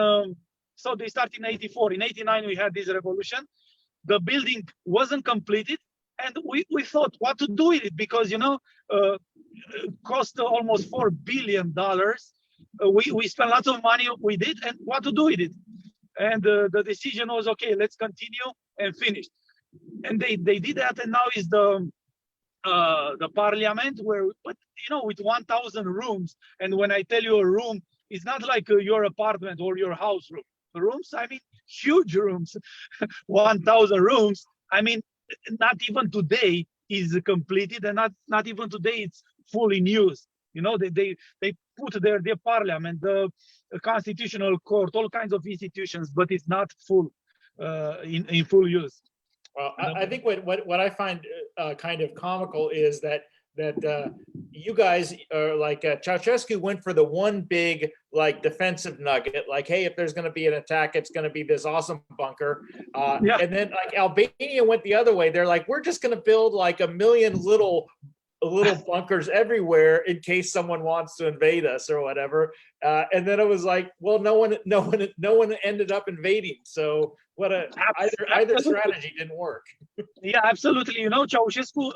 So they started in '84. In '89, we had this revolution. The building wasn't completed, and we thought what to do with it, because cost almost $4 billion. We spent lots of money with it, and what to do with it. And the decision was, okay, let's continue and finish. And they did that, and now is the parliament, where, but with 1,000 rooms. And when I tell you a room, it's not like your apartment or your house room. The rooms, I mean, huge rooms, 1,000 rooms. I mean, not even today is completed, and not even today it's fully in use. They put their parliament, the constitutional court, all kinds of institutions, but it's not full in full use. Well, I think what I find kind of comical is that you guys are like Ceaușescu went for the one big like defensive nugget, like, hey, if there's going to be an attack, it's going to be this awesome bunker. And then like Albania went the other way. They're like, we're just going to build like a million little bunkers everywhere in case someone wants to invade us or whatever. And then it was like, well, no one ended up invading. So either strategy didn't work. Yeah, absolutely. Ceaușescu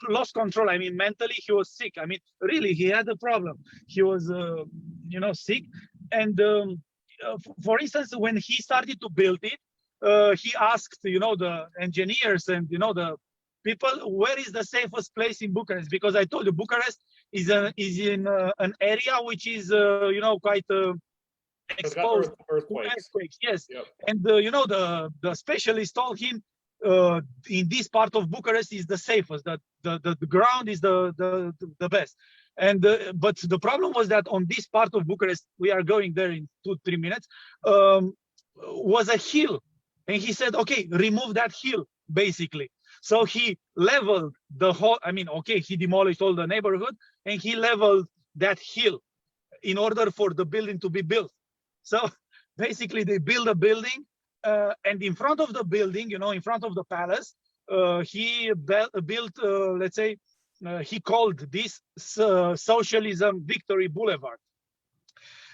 lost control. I mean, mentally he was sick. I mean, really, he had a problem. He was, sick. And for instance, when he started to build it, he asked, the engineers and the people, where is the safest place in Bucharest? Because I told you, Bucharest is in an area which is, quite exposed to earthquakes. Yes, yep. And the specialist told him in this part of Bucharest is the safest. That the ground is the best. And but the problem was that on this part of Bucharest, we are going there in 2-3 minutes, was a hill, and he said, okay, remove that hill, basically. So he leveled the whole, he demolished all the neighborhood, and he leveled that hill in order for the building to be built. So basically they build a building, and in front of the building, in front of the palace, he built, let's say, he called this Socialism Victory Boulevard.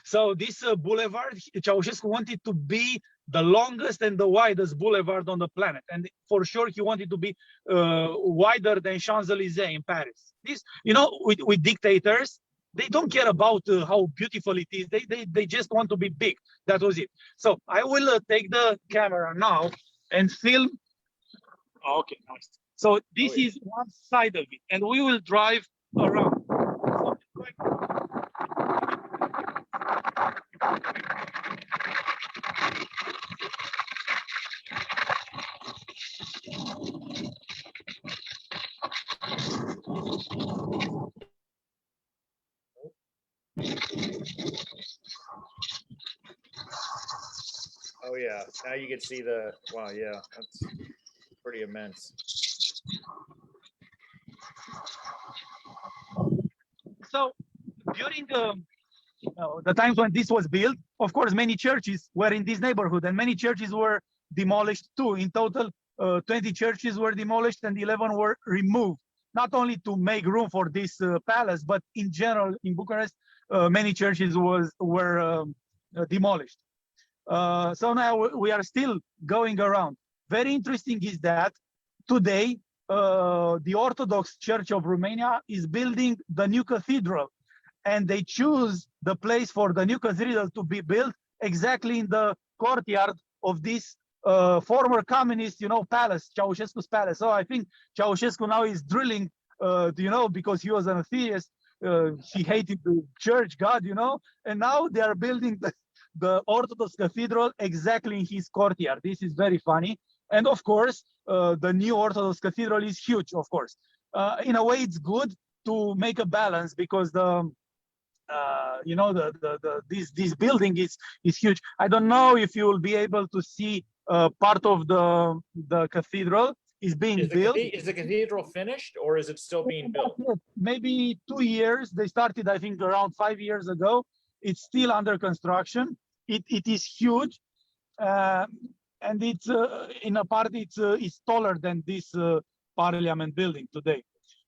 So this boulevard, Ceaușescu wanted to be the longest and the widest boulevard on the planet. And for sure, he wanted to be wider than Champs-Élysées in Paris. This, with dictators, they don't care about how beautiful it is. They just want to be big. That was it. So I will take the camera now and film. Okay, nice. So this is one side of it, and we will drive around. Oh yeah, now you can see the, wow, yeah, that's pretty immense. So during the times when this was built, of course, many churches were in this neighborhood, and many churches were demolished too. In total, 20 churches were demolished and 11 were removed, not only to make room for this palace, but in general in Bucharest, many churches were demolished. So now we are still going around. Very interesting is that today the Orthodox Church of Romania is building the new cathedral, and they choose the place for the new cathedral to be built exactly in the courtyard of this former communist, palace, Ceaușescu's palace. So I think Ceaușescu now is drilling, because he was an atheist, he hated the church, God, and now they are building the Orthodox cathedral exactly in his courtyard. This is very funny. And of course, the new Orthodox cathedral is huge, of course. In a way, it's good to make a balance, because this building is huge. I don't know if you will be able to see part of the cathedral is being built. Is the cathedral finished, or is it still being built? Maybe 2 years. They started, I think, around 5 years ago. It's still under construction. It is huge. and it's in a part it's taller than this parliament building today.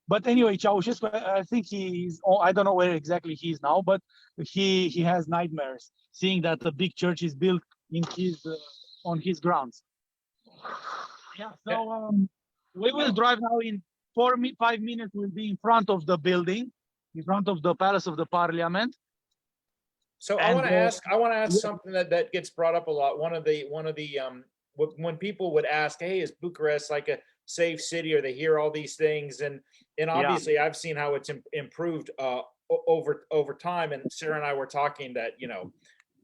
But anyway, Ceaușescu, I think he's, I don't know where exactly he is now, but he has nightmares seeing that the big church is built in his on his grounds. Yeah, so we will drive now in 5 minutes. We'll be in front of the building, in front of the Palace of the Parliament. So And, I want to ask yeah. something that gets brought up a lot. One of the when people would ask, hey, is Bucharest like a safe city, or they hear all these things, and obviously I've seen how it's improved over time, and Sarah and I were talking that, you know,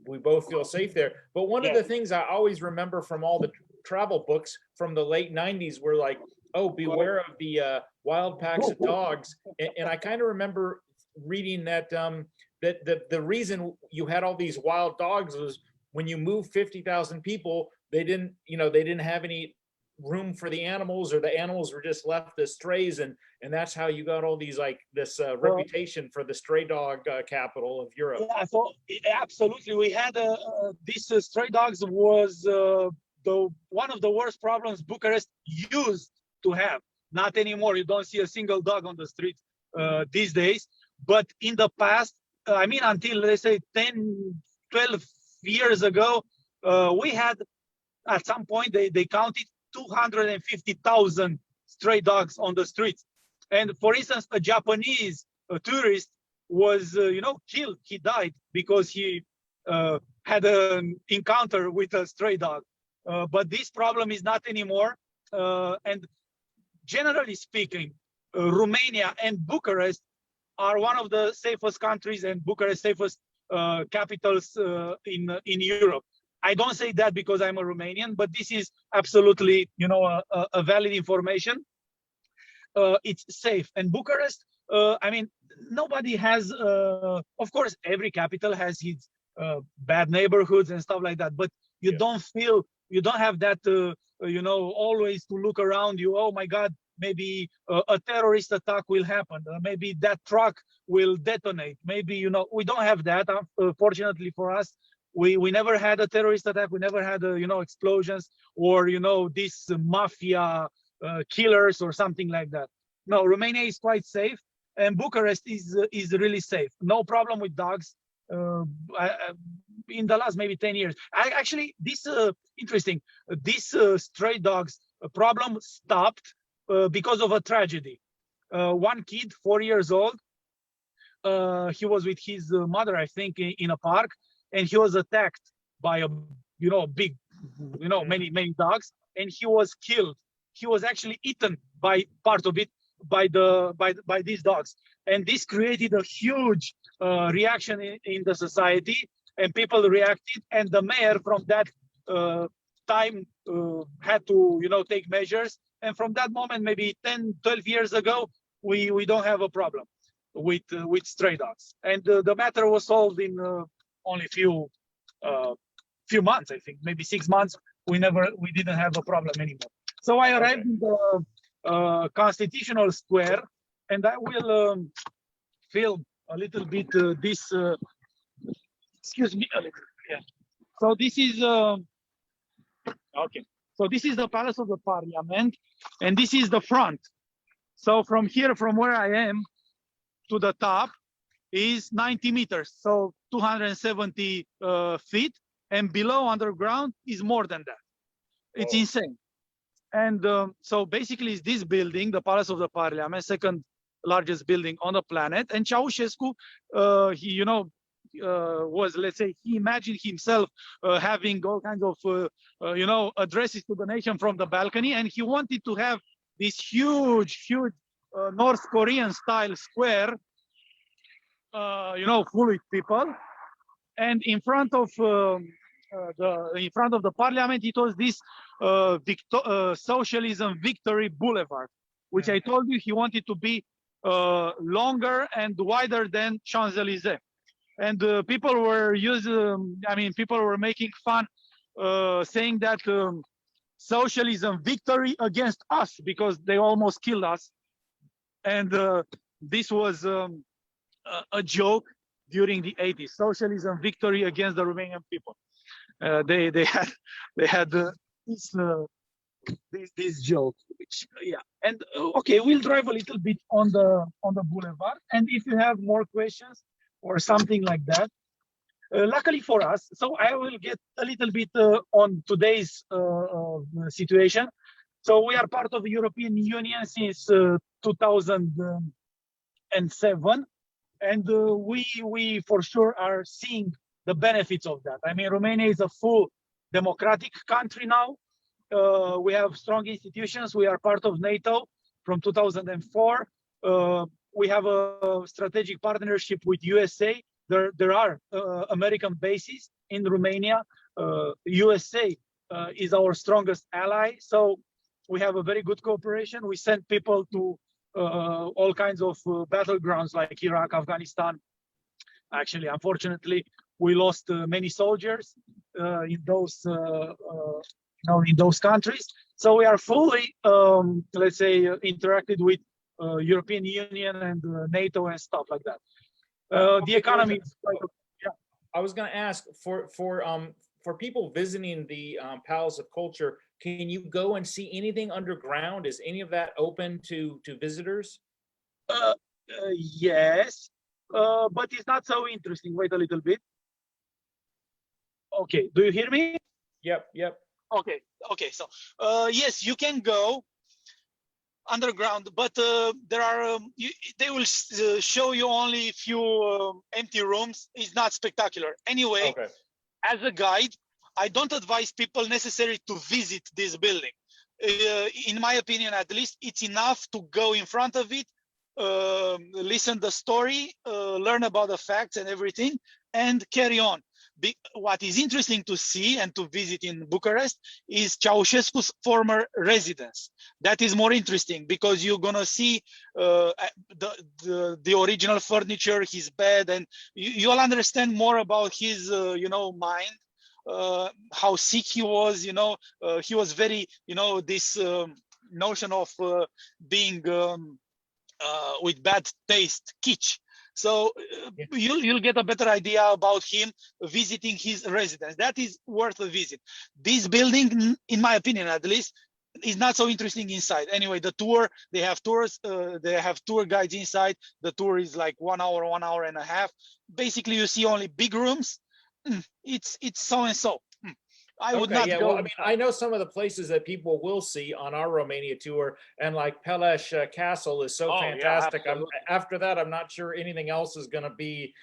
we both feel safe there. But one of the things I always remember from all the travel books from the late 90s were like, oh, beware of the wild packs of dogs. And I kind of remember reading that that the reason you had all these wild dogs was when you move 50,000 people, they didn't have any room for the animals, or the animals were just left as strays, and that's how you got all these, like, this reputation for the stray dog capital of Europe. Yeah, so absolutely, we had these stray dogs was one of the worst problems Bucharest used to have. Not anymore. You don't see a single dog on the street these days. But in the past, I mean, until let's say 10, 12 years ago, we had, at some point, they counted 250,000 stray dogs on the streets. And for instance, a Japanese tourist was, killed. He died because he had an encounter with a stray dog. But this problem is not anymore. And generally speaking, Romania and Bucharest are one of the safest countries, and Bucharest safest capitals in Europe. I don't say that because I'm a Romanian, but this is absolutely, a valid information. It's safe. And Bucharest, I mean, nobody has, of course, every capital has its bad neighborhoods and stuff like that, but you don't feel, you don't have that, always to look around you. Oh my God, maybe a terrorist attack will happen. Maybe that truck will detonate. Maybe, we don't have that. Fortunately for us, we never had a terrorist attack. We never had, explosions or, this mafia killers or something like that. No, Romania is quite safe, and Bucharest is really safe. No problem with dogs. In the last maybe 10 years, actually, this interesting. This stray dogs problem stopped because of a tragedy. One kid, 4 years old, he was with his mother, I think, in a park, and he was attacked by a big, many dogs, and he was killed. He was actually eaten by part of it by these dogs, and this created a huge reaction in the society, and people reacted, and the mayor from that time had to take measures, and from that moment, maybe 10, 12 years ago, we don't have a problem with stray dogs, and the matter was solved in only few months. I think maybe 6 months. We didn't have a problem anymore. So I arrived in the Constitutional Square, and I will film a little bit this. Excuse me a little. Yeah. So this is okay. So this is the Palace of the Parliament, and this is the front. So from here, from where I am to the top, is 90 meters, so 270 feet, and below underground is more than that. It's insane. And so basically, it's this building, the Palace of the Parliament, second largest building on the planet. And Ceaușescu, he, was, let's say, he imagined himself having all kinds of, addresses to the nation from the balcony, and he wanted to have this huge North Korean style square, full with people, and in front of the Parliament, it was this Socialism Victory Boulevard, which I told you he wanted to be longer and wider than Champs-Élysées. And people were people were making fun, saying that socialism victory against us, because they almost killed us. And this was a joke during the 80s. Socialism victory against the Romanian people. They had this joke, which yeah. And okay, we'll drive a little bit on the boulevard, and if you have more questions or something like that, luckily for us, so I will get a little bit on today's situation. So we are part of the European Union since 2007, and we for sure are seeing the benefits of that. I mean, Romania is a full democratic country now. We have strong institutions. We are part of NATO from 2004. We have a strategic partnership with USA. There are American bases in Romania. USA is our strongest ally. So we have a very good cooperation. We send people to all kinds of battlegrounds like Iraq, Afghanistan. Actually, unfortunately, we lost many soldiers in those in those countries. So we are fully, let's say, interacted with European Union and NATO and stuff like that. The economy is quite, yeah. I was going to ask for people visiting the Palace of Culture, can you go and see anything underground? Is any of that open to visitors? Yes, but it's not so interesting. Wait a little bit. Okay, do you hear me? Yep. Okay. So yes, you can go underground, but there are they will show you only a few empty rooms. It's not spectacular. Anyway, okay. As a guide, I don't advise people necessarily to visit this building. In my opinion, at least, it's enough to go in front of it, listen the story, learn about the facts and everything, and carry on. What is interesting to see and to visit in Bucharest is Ceaușescu's former residence. That is more interesting because you're gonna see the original furniture, his bed, and you'll understand more about his mind, how sick he was. He was very this notion of being with bad taste, kitsch. So you'll get a better idea about him visiting his residence. That is worth a visit. This building, in my opinion at least, is not so interesting inside. Anyway, the tour, they have tours, they have tour guides inside. The tour is like 1 hour, 1 hour and a half. Basically, you see only big rooms. It's so and so. I would not go. Well, I mean, I know some of the places that people will see on our Romania tour, and like Peles Castle is so fantastic. Yeah, after that, I'm not sure anything else is going to be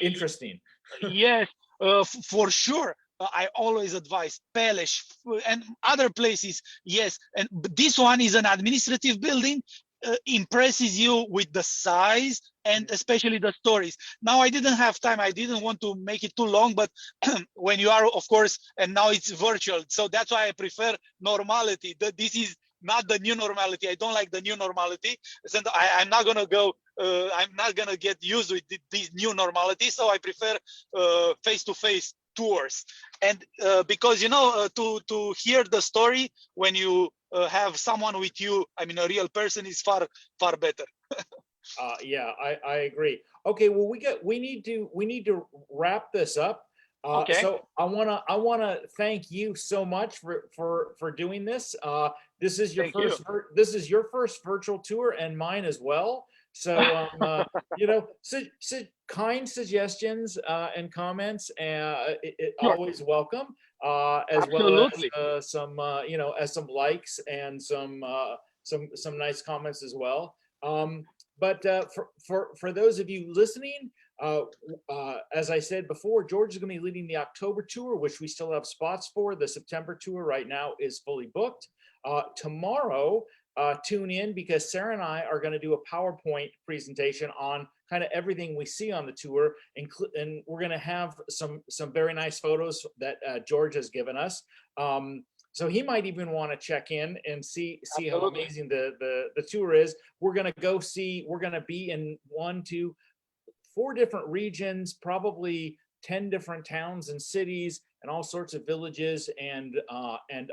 interesting. Yes, for sure. I always advise Peles and other places. Yes, and this one is an administrative building. Impresses you with the size and especially the stories. Now, I didn't have time. I didn't want to make it too long, but when you are, of course, and now it's virtual. So that's why I prefer normality. This is not the new normality. I don't like the new normality. So I'm not going to go, I'm not going to get used with this new normality. So I prefer face-to-face tours. And because, to hear the story when you have someone with you, I mean, a real person is far better. Yeah, I agree. Okay, well, we need to wrap this up. Okay. So I wanna thank you so much for doing this. This is your this is your first virtual tour and mine as well. So kind suggestions and comments, always welcome. As Absolutely. well as some as some likes and some nice comments as well. But for those of you listening, as I said before, George is going to be leading the October tour, which we still have spots for. The September tour right now is fully booked. Tomorrow, tune in because Sarah and I are going to do a PowerPoint presentation on kind of everything we see on the tour, and we're going to have some very nice photos that George has given us. So he might even want to check in and see how amazing the tour is. We're going to be in 1, 2, 4 different regions, probably 10 different towns and cities and all sorts of villages and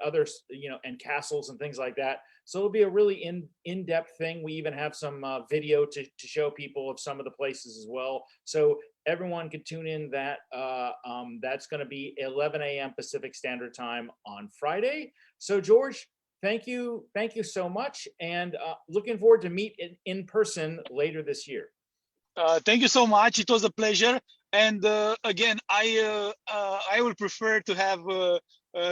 others, and castles and things like that. So it'll be a really in-depth thing. We even have some video to show people of some of the places as well. So everyone can tune in. That's going to be 11 a.m. Pacific Standard Time on Friday. So George, thank you so much, and looking forward to meet in person later this year. Thank you so much. It was a pleasure. And again, I would prefer to have a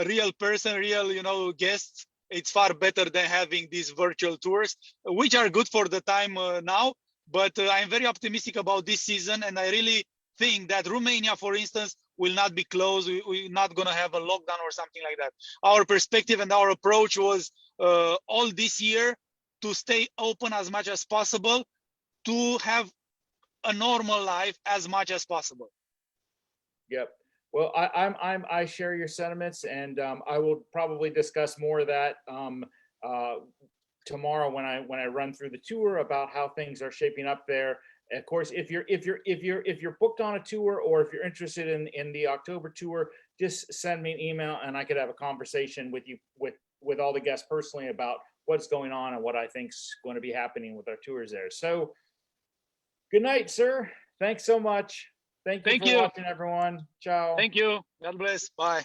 real person, real, guests. It's far better than having these virtual tours, which are good for the time now. But I'm very optimistic about this season, and I really think that Romania, for instance, will not be closed. We're not going to have a lockdown or something like that. Our perspective and our approach was all this year to stay open as much as possible, to have a normal life as much as possible. Yep. Well, I share your sentiments, and I will probably discuss more of that tomorrow when I run through the tour about how things are shaping up there. Of course, if you're booked on a tour, or if you're interested in the October tour, just send me an email, and I could have a conversation with you with all the guests personally about what's going on and what I think's going to be happening with our tours there. So, good night, sir. Thanks so much. Thank you for watching, everyone. Ciao. Thank you. God bless. Bye.